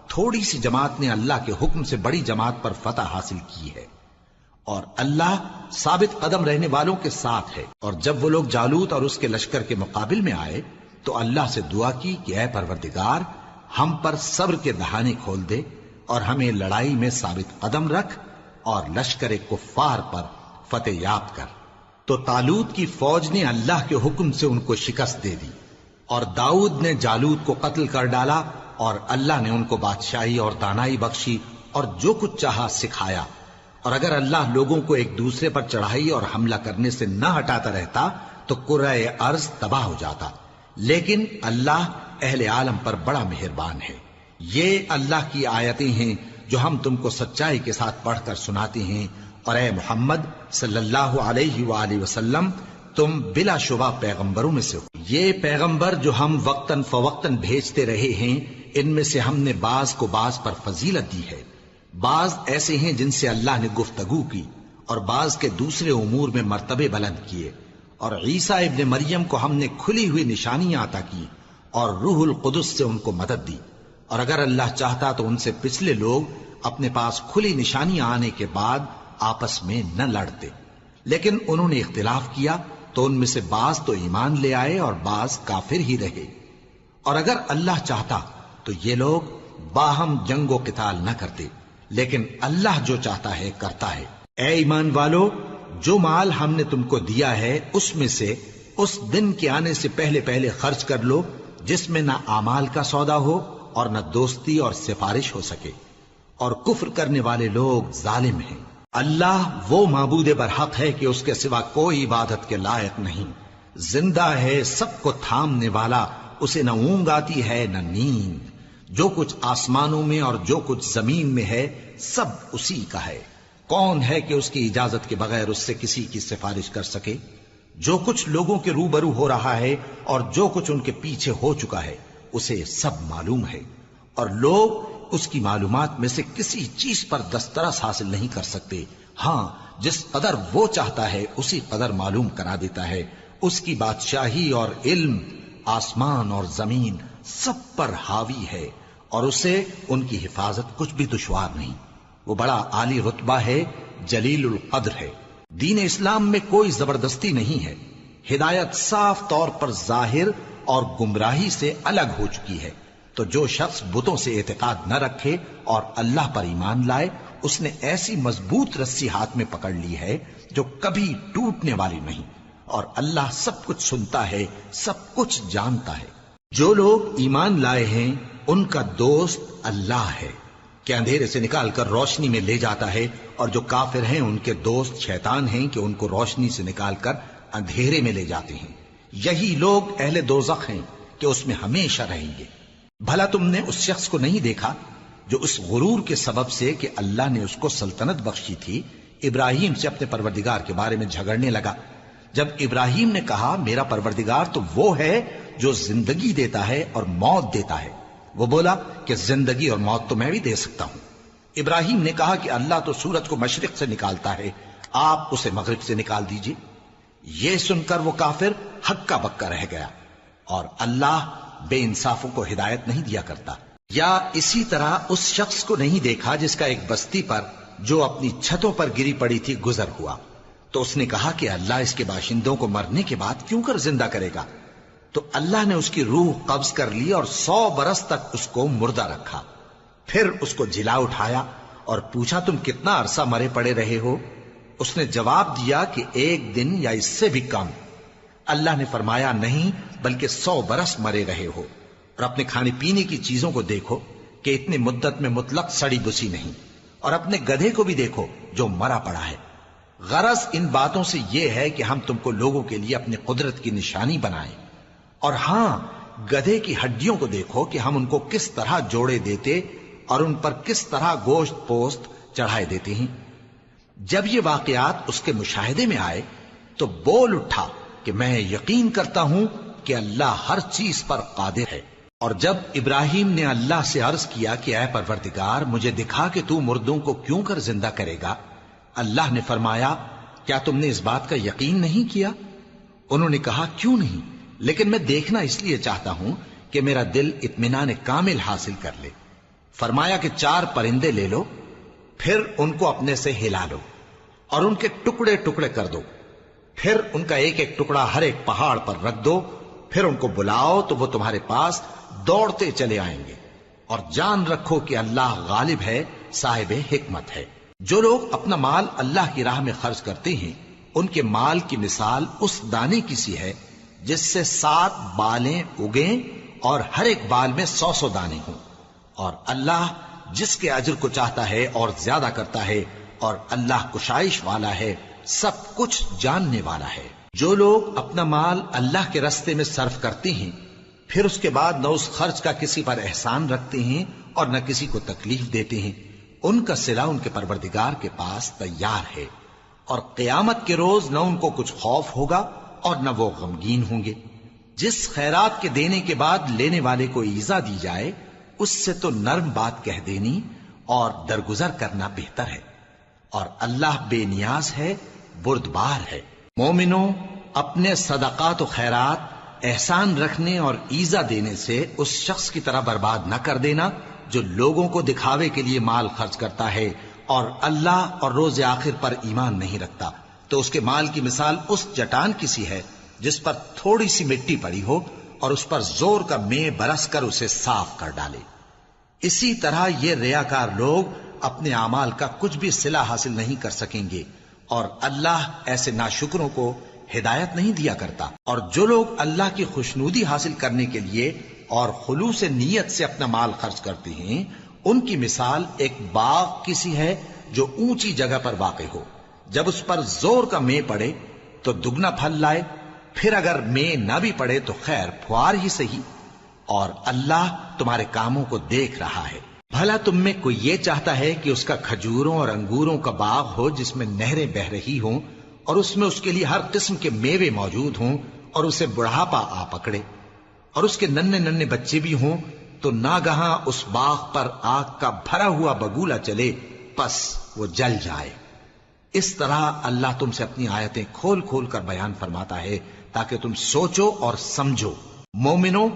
تھوڑی سی جماعت نے اللہ کے حکم سے بڑی جماعت پر فتح حاصل کی ہے، اور اللہ ثابت قدم رہنے والوں کے ساتھ ہے۔ اور جب وہ لوگ جالوت اور اس کے لشکر کے مقابل میں آئے تو اللہ سے دعا کی کہ اے پروردگار، ہم پر صبر کے دہانے کھول دے اور ہمیں لڑائی میں ثابت قدم رکھ اور لشکر کفار پر فتح یاب کر۔ تو طالوت کی فوج نے اللہ کے حکم سے ان کو شکست دے دی، اور داؤد نے جالوت کو قتل کر ڈالا، اور اللہ نے ان کو بادشاہی اور دانائی بخشی اور جو کچھ چاہا سکھایا۔ اور اگر اللہ لوگوں کو ایک دوسرے پر چڑھائی اور حملہ کرنے سے نہ ہٹاتا رہتا تو کرۂ ارض تباہ ہو جاتا، لیکن اللہ اہل عالم پر بڑا مہربان ہے۔ یہ اللہ کی آیتیں ہیں جو ہم تم کو سچائی کے ساتھ پڑھ کر سناتے ہیں، اور اے محمد صلی اللہ علیہ وآلہ وسلم تم بلا شبہ پیغمبروں میں سے ہو۔ یہ پیغمبر جو ہم وقتاً فوقتاً بھیجتے رہے ہیں، ان میں سے ہم نے بعض کو بعض پر فضیلت دی ہے۔ بعض ایسے ہیں جن سے اللہ نے گفتگو کی، اور بعض کے دوسرے امور میں مرتبے بلند کیے۔ اور عیسیٰ ابن مریم کو ہم نے کھلی ہوئی نشانیاں عطا کی اور روح القدس سے ان کو مدد دی، اور اگر اللہ چاہتا تو ان سے پچھلے لوگ اپنے پاس کھلی نشانیاں آنے کے بعد آپس میں نہ لڑتے، لیکن انہوں نے اختلاف کیا تو ان میں سے بعض تو ایمان لے آئے اور بعض کافر ہی رہے۔ اور اگر اللہ چاہتا تو یہ لوگ باہم جنگ و قتال نہ کرتے، لیکن اللہ جو چاہتا ہے کرتا ہے۔ اے ایمان والو، جو مال ہم نے تم کو دیا ہے اس میں سے اس دن کے آنے سے پہلے پہلے خرچ کر لو جس میں نہ اعمال کا سودا ہو اور نہ دوستی اور سفارش ہو سکے، اور کفر کرنے والے لوگ ظالم ہیں۔ اللہ وہ معبود برحق ہے کہ اس کے سوا کوئی عبادت کے لائق نہیں، زندہ ہے، سب کو تھامنے والا، اسے نہ اونگ آتی ہے نہ نیند۔ جو کچھ آسمانوں میں اور جو کچھ زمین میں ہے سب اسی کا ہے۔ کون ہے کہ اس کی اجازت کے بغیر اس سے کسی کی سفارش کر سکے؟ جو کچھ لوگوں کے روبرو ہو رہا ہے اور جو کچھ ان کے پیچھے ہو چکا ہے اسے سب معلوم ہے، اور لوگ اس کی معلومات میں سے کسی چیز پر دسترس حاصل نہیں کر سکتے۔ ہاں جس قدر وہ چاہتا ہے اسی قدر معلوم کرا دیتا ہے۔ اس کی بادشاہی اور علم آسمان اور زمین سب پر حاوی ہے، اور اسے ان کی حفاظت کچھ بھی دشوار نہیں۔ وہ بڑا عالی رتبہ ہے، جلیل القدر ہے۔ دین اسلام میں کوئی زبردستی نہیں ہے، ہدایت صاف طور پر ظاہر اور گمراہی سے الگ ہو چکی ہے۔ تو جو شخص بتوں سے اعتقاد نہ رکھے اور اللہ پر ایمان لائے، اس نے ایسی مضبوط رسی ہاتھ میں پکڑ لی ہے جو کبھی ٹوٹنے والی نہیں، اور اللہ سب کچھ سنتا ہے، سب کچھ جانتا ہے۔ جو لوگ ایمان لائے ہیں ان کا دوست اللہ ہے کہ اندھیرے سے نکال کر روشنی میں لے جاتا ہے، اور جو کافر ہیں ان کے دوست شیطان ہیں کہ ان کو روشنی سے نکال کر اندھیرے میں لے جاتے ہیں۔ یہی لوگ اہل دوزخ ہیں کہ اس میں ہمیشہ رہیں گے۔ بھلا تم نے اس شخص کو نہیں دیکھا جو اس غرور کے سبب سے کہ اللہ نے اس کو سلطنت بخشی تھی ابراہیم سے اپنے پروردگار کے بارے میں جھگڑنے لگا، جب ابراہیم نے کہا میرا پروردگار تو وہ ہے جو زندگی دیتا ہے اور موت دیتا ہے، وہ بولا کہ زندگی اور موت تو میں بھی دے سکتا ہوں۔ ابراہیم نے کہا کہ اللہ تو سورج کو مشرق سے نکالتا ہے، آپ اسے مغرب سے نکال دیجئے۔ یہ سن کر وہ کافر ہکا بکا رہ گیا، اور اللہ بے انصافوں کو ہدایت نہیں دیا کرتا۔ یا اسی طرح اس شخص کو نہیں دیکھا جس کا ایک بستی پر جو اپنی چھتوں پر گری پڑی تھی گزر ہوا، تو اس نے کہا کہ اللہ اس کے باشندوں کو مرنے کے بعد کیوں کر زندہ کرے گا؟ تو اللہ نے اس کی روح قبض کر لی اور 100 برس تک اس کو مردہ رکھا، پھر اس کو جلا اٹھایا اور پوچھا تم کتنا عرصہ مرے پڑے رہے ہو؟ اس نے جواب دیا کہ 1 دن یا اس سے بھی کم۔ اللہ نے فرمایا نہیں بلکہ 100 برس مرے رہے ہو، اور اپنے کھانے پینے کی چیزوں کو دیکھو کہ اتنی مدت میں مطلق سڑی بسی نہیں، اور اپنے گدھے کو بھی دیکھو جو مرا پڑا ہے۔ غرض ان باتوں سے یہ ہے کہ ہم تم کو لوگوں کے لیے اپنی قدرت کی نشانی بنائیں، اور ہاں گدھے کی ہڈیوں کو دیکھو کہ ہم ان کو کس طرح جوڑے دیتے اور ان پر کس طرح گوشت پوست چڑھائے دیتے ہیں۔ جب یہ واقعات اس کے مشاہدے میں آئے تو بول اٹھا کہ میں یقین کرتا ہوں کہ اللہ ہر چیز پر قادر ہے۔ اور جب ابراہیم نے اللہ سے عرض کیا کہ اے پروردگار مجھے دکھا کہ تو مردوں کو کیوں کر زندہ کرے گا، اللہ نے فرمایا کیا تم نے اس بات کا یقین نہیں کیا؟ انہوں نے کہا کیوں نہیں، لیکن میں دیکھنا اس لیے چاہتا ہوں کہ میرا دل اطمینان کامل حاصل کر لے۔ فرمایا کہ 4 پرندے لے لو، پھر ان کو اپنے سے ہلا لو اور ان کے ٹکڑے ٹکڑے کر دو، پھر ان کا ایک ایک ٹکڑا ہر ایک پہاڑ پر رکھ دو، پھر ان کو بلاؤ تو وہ تمہارے پاس دوڑتے چلے آئیں گے، اور جان رکھو کہ اللہ غالب ہے، صاحب حکمت ہے۔ جو لوگ اپنا مال اللہ کی راہ میں خرچ کرتے ہیں ان کے مال کی مثال اس دانے کی سی ہے جس سے 7 بالیں اگیں اور ہر ایک بال میں 100 دانے ہوں، اور اللہ جس کے اجر کو چاہتا ہے اور زیادہ کرتا ہے، اور اللہ کشائش والا ہے، سب کچھ جاننے والا ہے۔ جو لوگ اپنا مال اللہ کے راستے میں صرف کرتے ہیں پھر اس کے بعد نہ اس خرچ کا کسی پر احسان رکھتے ہیں اور نہ کسی کو تکلیف دیتے ہیں، ان کا صلہ ان کے پروردگار کے پاس تیار ہے، اور قیامت کے روز نہ ان کو کچھ خوف ہوگا اور نہ وہ غمگین ہوں گے۔ جس خیرات کے دینے کے بعد لینے والے کو ایذا دی جائے اس سے تو نرم بات کہہ دینی اور درگزر کرنا بہتر ہے، اور اللہ بے نیاز ہے، بردبار ہے۔ مومنوں، اپنے صدقات و خیرات احسان رکھنے اور ایذا دینے سے اس شخص کی طرح برباد نہ کر دینا جو لوگوں کو دکھاوے کے لیے مال خرچ کرتا ہے اور اللہ اور روز آخر پر ایمان نہیں رکھتا، تو اس کے مال کی مثال اس چٹان کی سی ہے جس پر تھوڑی سی مٹی پڑی ہو اور اس پر زور کا مے برس کر اسے صاف کر ڈالے۔ اسی طرح یہ ریاکار لوگ اپنے اعمال کا کچھ بھی صلہ حاصل نہیں کر سکیں گے، اور اللہ ایسے ناشکروں کو ہدایت نہیں دیا کرتا۔ اور جو لوگ اللہ کی خوشنودی حاصل کرنے کے لیے اور خلوص نیت سے اپنا مال خرچ کرتے ہیں ان کی مثال ایک باغ کی سی ہے جو اونچی جگہ پر واقع ہو، جب اس پر زور کا مے پڑے تو دگنا پھل لائے، پھر اگر مے نہ بھی پڑے تو خیر پھوار ہی صحیح، اور اللہ تمہارے کاموں کو دیکھ رہا ہے۔ بھلا تم میں کوئی یہ چاہتا ہے کہ اس کا کھجوروں اور انگوروں کا باغ ہو جس میں نہریں بہ رہی ہوں اور اس میں اس کے لیے ہر قسم کے میوے موجود ہوں، اور اسے بڑھاپا آ پکڑے اور اس کے ننھے ننھے بچے بھی ہوں، تو ناگہاں اس باغ پر آگ کا بھرا ہوا بگولا چلے، پس وہ جل جائے۔ اس طرح اللہ تم سے اپنی آیتیں کھول کھول کر بیان فرماتا ہے تاکہ تم سوچو اور سمجھو۔ مومنو،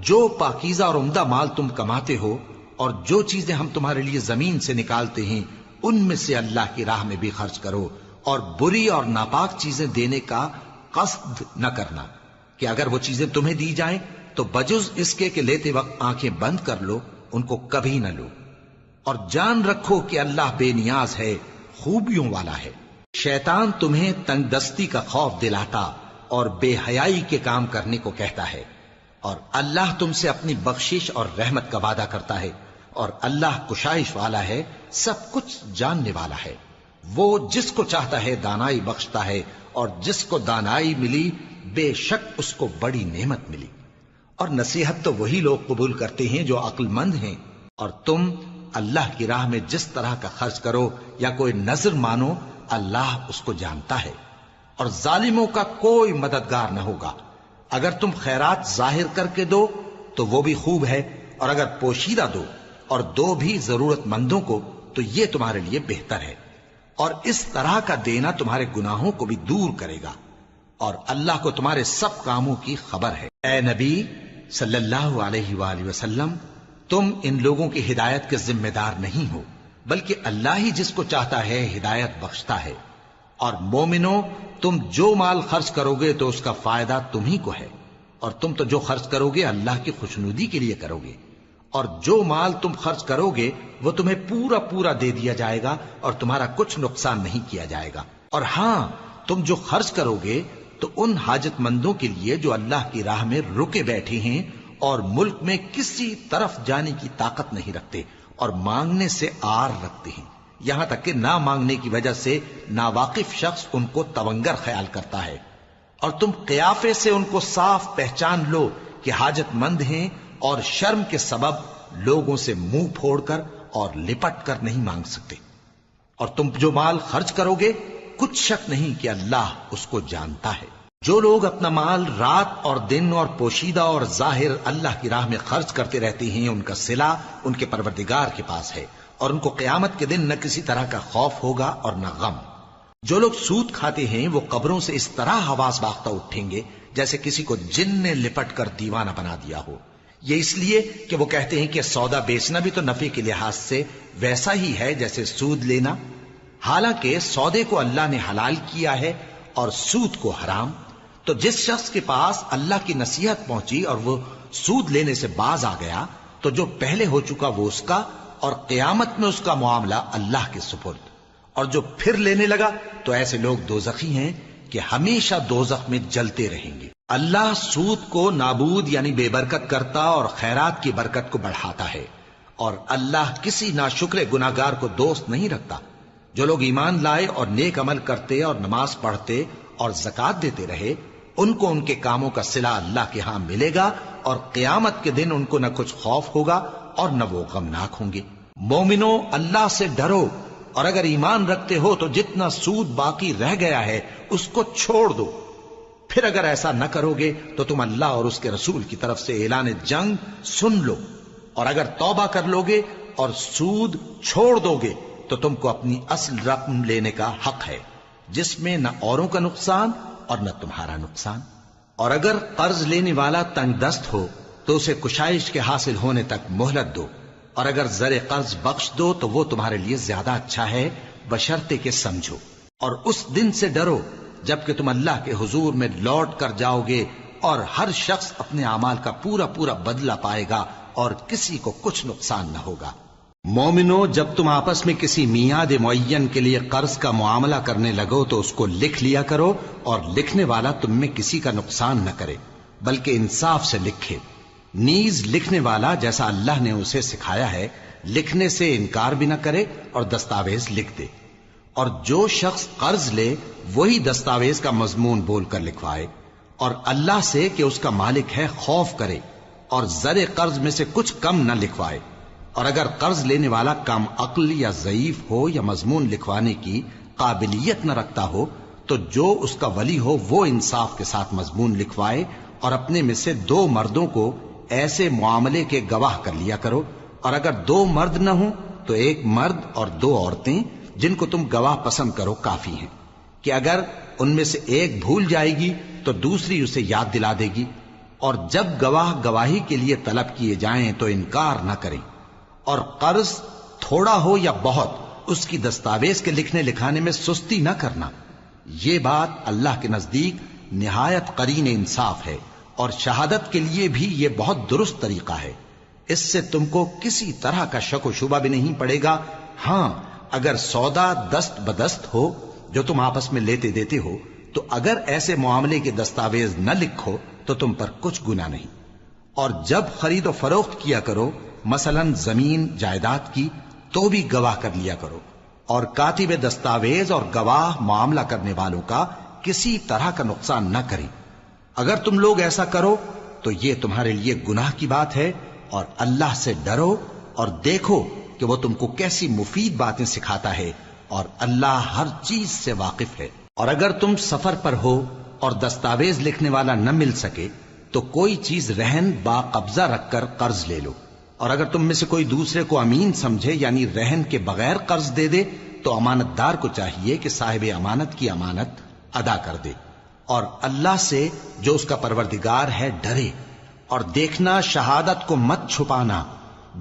جو پاکیزہ اور عمدہ مال تم کماتے ہو اور جو چیزیں ہم تمہارے لیے زمین سے نکالتے ہیں ان میں سے اللہ کی راہ میں بھی خرچ کرو، اور بری اور ناپاک چیزیں دینے کا قصد نہ کرنا کہ اگر وہ چیزیں تمہیں دی جائیں تو بجز اس کے کہ لیتے وقت آنکھیں بند کر لو، ان کو کبھی نہ لو، اور جان رکھو کہ اللہ بے نیاز ہے، خوبیوں والا ہے۔ شیطان تمہیں تنگ دستی کا خوف دلاتا اور بے حیائی کے کام کرنے کو کہتا ہے، اور اللہ تم سے اپنی بخشش اور رحمت کا وعدہ کرتا ہے، اور اللہ کشائش والا ہے، سب کچھ جاننے والا ہے۔ وہ جس کو چاہتا ہے دانائی بخشتا ہے، اور جس کو دانائی ملی بے شک اس کو بڑی نعمت ملی۔ اور نصیحت تو وہی لوگ قبول کرتے ہیں جو عقل مند ہیں، اور تم اللہ کی راہ میں جس طرح کا خرچ کرو یا کوئی نظر مانو اللہ اس کو جانتا ہے۔ اور ظالموں کا کوئی مددگار نہ ہوگا۔ اگر تم خیرات ظاہر کر کے دو تو وہ بھی خوب ہے، اور اگر پوشیدہ دو اور دو بھی ضرورت مندوں کو تو یہ تمہارے لیے بہتر ہے، اور اس طرح کا دینا تمہارے گناہوں کو بھی دور کرے گا، اور اللہ کو تمہارے سب کاموں کی خبر ہے۔ اے نبی صلی اللہ علیہ وآلہ وسلم، تم ان لوگوں کی ہدایت کے ذمہ دار نہیں ہو، بلکہ اللہ ہی جس کو چاہتا ہے ہدایت بخشتا ہے۔ اور مومنو، تم جو مال خرچ کرو گے تو اس کا فائدہ تمہیں کو ہے، اور تم تو جو خرچ کرو گے اللہ کی خوشنودی کے لیے کرو گے، اور جو مال تم خرچ کرو گے وہ تمہیں پورا پورا دے دیا جائے گا اور تمہارا کچھ نقصان نہیں کیا جائے گا۔ اور ہاں، تم جو خرچ کرو گے تو ان حاجت مندوں کے لیے جو اللہ کی راہ میں رکے بیٹھے ہیں اور ملک میں کسی طرف جانے کی طاقت نہیں رکھتے اور مانگنے سے آر رکھتے ہیں، یہاں تک کہ نہ مانگنے کی وجہ سے ناواقف شخص ان کو تونگر خیال کرتا ہے، اور تم قیافے سے ان کو صاف پہچان لو کہ حاجت مند ہیں، اور شرم کے سبب لوگوں سے منہ پھوڑ کر اور لپٹ کر نہیں مانگ سکتے۔ اور تم جو مال خرچ کرو گے کچھ شک نہیں کہ اللہ اس کو جانتا ہے۔ جو لوگ اپنا مال رات اور دن اور پوشیدہ اور ظاہر اللہ کی راہ میں خرچ کرتے رہتے ہیں، ان کا صلہ ان کے پروردگار کے پاس ہے، اور ان کو قیامت کے دن نہ کسی طرح کا خوف ہوگا اور نہ غم۔ جو لوگ سود کھاتے ہیں وہ قبروں سے اس طرح حواس باختہ اٹھیں گے جیسے کسی کو جن نے لپٹ کر دیوانہ بنا دیا ہو، یہ اس لیے کہ وہ کہتے ہیں کہ سودا بیچنا بھی تو نفع کے لحاظ سے ویسا ہی ہے جیسے سود لینا، حالانکہ سودے کو اللہ نے حلال کیا ہے اور سود کو حرام۔ تو جس شخص کے پاس اللہ کی نصیحت پہنچی اور وہ سود لینے سے باز آ گیا تو جو پہلے ہو چکا وہ اس کا، اور قیامت میں اس کا معاملہ اللہ کے سپرد۔ اور جو پھر لینے لگا تو ایسے لوگ دوزخی ہیں کہ ہمیشہ دوزخ میں جلتے رہیں گے۔ اللہ سود کو نابود یعنی بے برکت کرتا اور خیرات کی برکت کو بڑھاتا ہے، اور اللہ کسی ناشکر گناہگار کو دوست نہیں رکھتا۔ جو لوگ ایمان لائے اور نیک عمل کرتے اور نماز پڑھتے اور زکوٰۃ دیتے رہے، ان کو ان کے کاموں کا صلہ اللہ کے ہاں ملے گا، اور قیامت کے دن ان کو نہ کچھ خوف ہوگا اور نہ وہ غمناک ہوں گے۔ مومنو، اللہ سے ڈرو، اور اگر ایمان رکھتے ہو تو جتنا سود باقی رہ گیا ہے اس کو چھوڑ دو۔ پھر اگر ایسا نہ کرو گے تو تم اللہ اور اس کے رسول کی طرف سے اعلان جنگ سن لو، اور اگر توبہ کر لو گے اور سود چھوڑ دو گے تو تم کو اپنی اصل رقم لینے کا حق ہے، جس میں نہ اوروں کا نقصان اور نہ تمہارا نقصان۔ اور اگر قرض لینے والا تنگ دست ہو تو اسے کشائش کے حاصل ہونے تک مہلت دو، اور اگر زر قرض بخش دو تو وہ تمہارے لیے زیادہ اچھا ہے، بشرطے کہ سمجھو۔ اور اس دن سے ڈرو جبکہ تم اللہ کے حضور میں لوٹ کر جاؤ گے، اور ہر شخص اپنے اعمال کا پورا پورا بدلہ پائے گا اور کسی کو کچھ نقصان نہ ہوگا۔ مومنو، جب تم آپس میں کسی میعاد معین کے لیے قرض کا معاملہ کرنے لگو تو اس کو لکھ لیا کرو، اور لکھنے والا تم میں کسی کا نقصان نہ کرے بلکہ انصاف سے لکھے۔ نیز لکھنے والا جیسا اللہ نے اسے سکھایا ہے لکھنے سے انکار بھی نہ کرے اور دستاویز لکھ دے، اور جو شخص قرض لے وہی دستاویز کا مضمون بول کر لکھوائے، اور اللہ سے کہ اس کا مالک ہے خوف کرے، اور زر قرض میں سے کچھ کم نہ لکھوائے۔ اور اگر قرض لینے والا کم عقل یا ضعیف ہو یا مضمون لکھوانے کی قابلیت نہ رکھتا ہو تو جو اس کا ولی ہو وہ انصاف کے ساتھ مضمون لکھوائے، اور اپنے میں سے 2 مردوں کو ایسے معاملے کے گواہ کر لیا کرو، اور اگر 2 مرد نہ ہوں تو 1 مرد اور 2 عورتیں جن کو تم گواہ پسند کرو کافی ہیں، کہ اگر ان میں سے ایک بھول جائے گی تو دوسری اسے یاد دلا دے گی، اور جب گواہ گواہی کے لیے طلب کیے جائیں تو انکار نہ کریں۔ اور قرض تھوڑا ہو یا بہت اس کی دستاویز کے لکھنے لکھانے میں سستی نہ کرنا، یہ بات اللہ کے نزدیک نہایت قرین انصاف ہے، اور شہادت کے لیے بھی یہ بہت درست طریقہ ہے۔ اس سے تم کو کسی طرح کا شک و شبہ بھی نہیں پڑے گا۔ ہاں، اگر سودا دست بدست ہو جو تم آپس میں لیتے دیتے ہو تو اگر ایسے معاملے کے دستاویز نہ لکھو تو تم پر کچھ گناہ نہیں۔ اور جب خرید و فروخت کیا کرو، مثلا زمین جائیداد کی، تو بھی گواہ کر لیا کرو، اور کاتب دستاویز اور گواہ معاملہ کرنے والوں کا کسی طرح کا نقصان نہ کریں۔ اگر تم لوگ ایسا کرو تو یہ تمہارے لیے گناہ کی بات ہے، اور اللہ سے ڈرو اور دیکھو کہ وہ تم کو کیسی مفید باتیں سکھاتا ہے، اور اللہ ہر چیز سے واقف ہے۔ اور اگر تم سفر پر ہو اور دستاویز لکھنے والا نہ مل سکے تو کوئی چیز رہن با قبضہ رکھ کر قرض لے لو، اور اگر تم میں سے کوئی دوسرے کو امین سمجھے یعنی رہن کے بغیر قرض دے دے تو امانت دار کو چاہیے کہ صاحب امانت کی امانت ادا کر دے، اور اللہ سے جو اس کا پروردگار ہے ڈرے، اور دیکھنا شہادت کو مت چھپانا،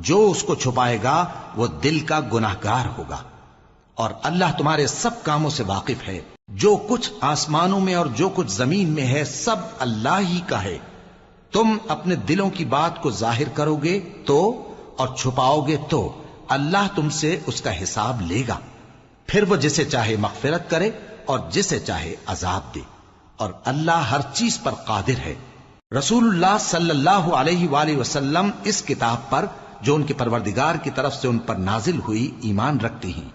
جو اس کو چھپائے گا وہ دل کا گناہگار ہوگا، اور اللہ تمہارے سب کاموں سے واقف ہے، جو کچھ آسمانوں میں اور جو کچھ زمین میں ہے سب اللہ ہی کا ہے۔ تم اپنے دلوں کی بات کو ظاہر کرو گے تو اور چھپاؤ گے تو اللہ تم سے اس کا حساب لے گا، پھر وہ جسے چاہے مغفرت کرے اور جسے چاہے عذاب دے، اور اللہ ہر چیز پر قادر ہے۔ رسول اللہ صلی اللہ علیہ وآلہ وسلم اس کتاب پر جو ان کے پروردگار کی طرف سے ان پر نازل ہوئی ایمان رکھتے ہیں،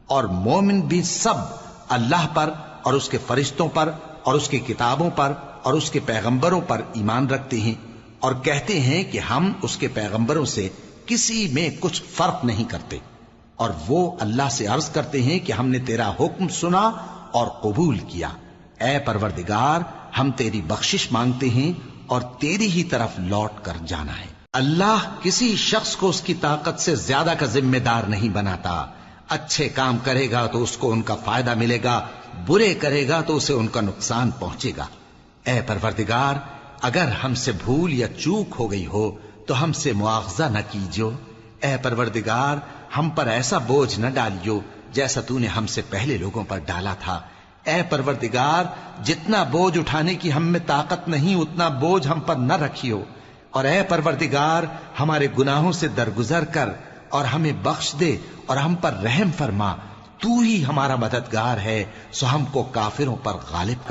اور مومن بھی سب اللہ پر اور اس کے فرشتوں پر اور اس کی کتابوں پر اور اس کے پیغمبروں پر ایمان رکھتے ہیں، اور کہتے ہیں کہ ہم اس کے پیغمبروں سے کسی میں کچھ فرق نہیں کرتے، اور وہ اللہ سے عرض کرتے ہیں کہ ہم نے تیرا حکم سنا اور قبول کیا، اے پروردگار ہم تیری بخشش مانگتے ہیں اور تیری ہی طرف لوٹ کر جانا ہے۔ اللہ کسی شخص کو اس کی طاقت سے زیادہ کا ذمہ دار نہیں بناتا، اچھے کام کرے گا تو اس کو ان کا فائدہ ملے گا، برے کرے گا تو اسے ان کا نقصان پہنچے گا۔ اے پروردگار اگر ہم سے بھول یا چوک ہو گئی ہو تو ہم سے مواخذہ نہ کیجو، اے پروردگار ہم پر ایسا بوجھ نہ ڈالیو جیسا تو نے ہم سے پہلے لوگوں پر ڈالا تھا، اے پروردگار جتنا بوجھ اٹھانے کی ہم میں طاقت نہیں اتنا بوجھ ہم پر نہ رکھیو، اور اے پروردگار ہمارے گناہوں سے درگزر کر اور ہمیں بخش دے اور ہم پر رحم فرما، تو ہی ہمارا مددگار ہے، سو ہم کو کافروں پر غالب کر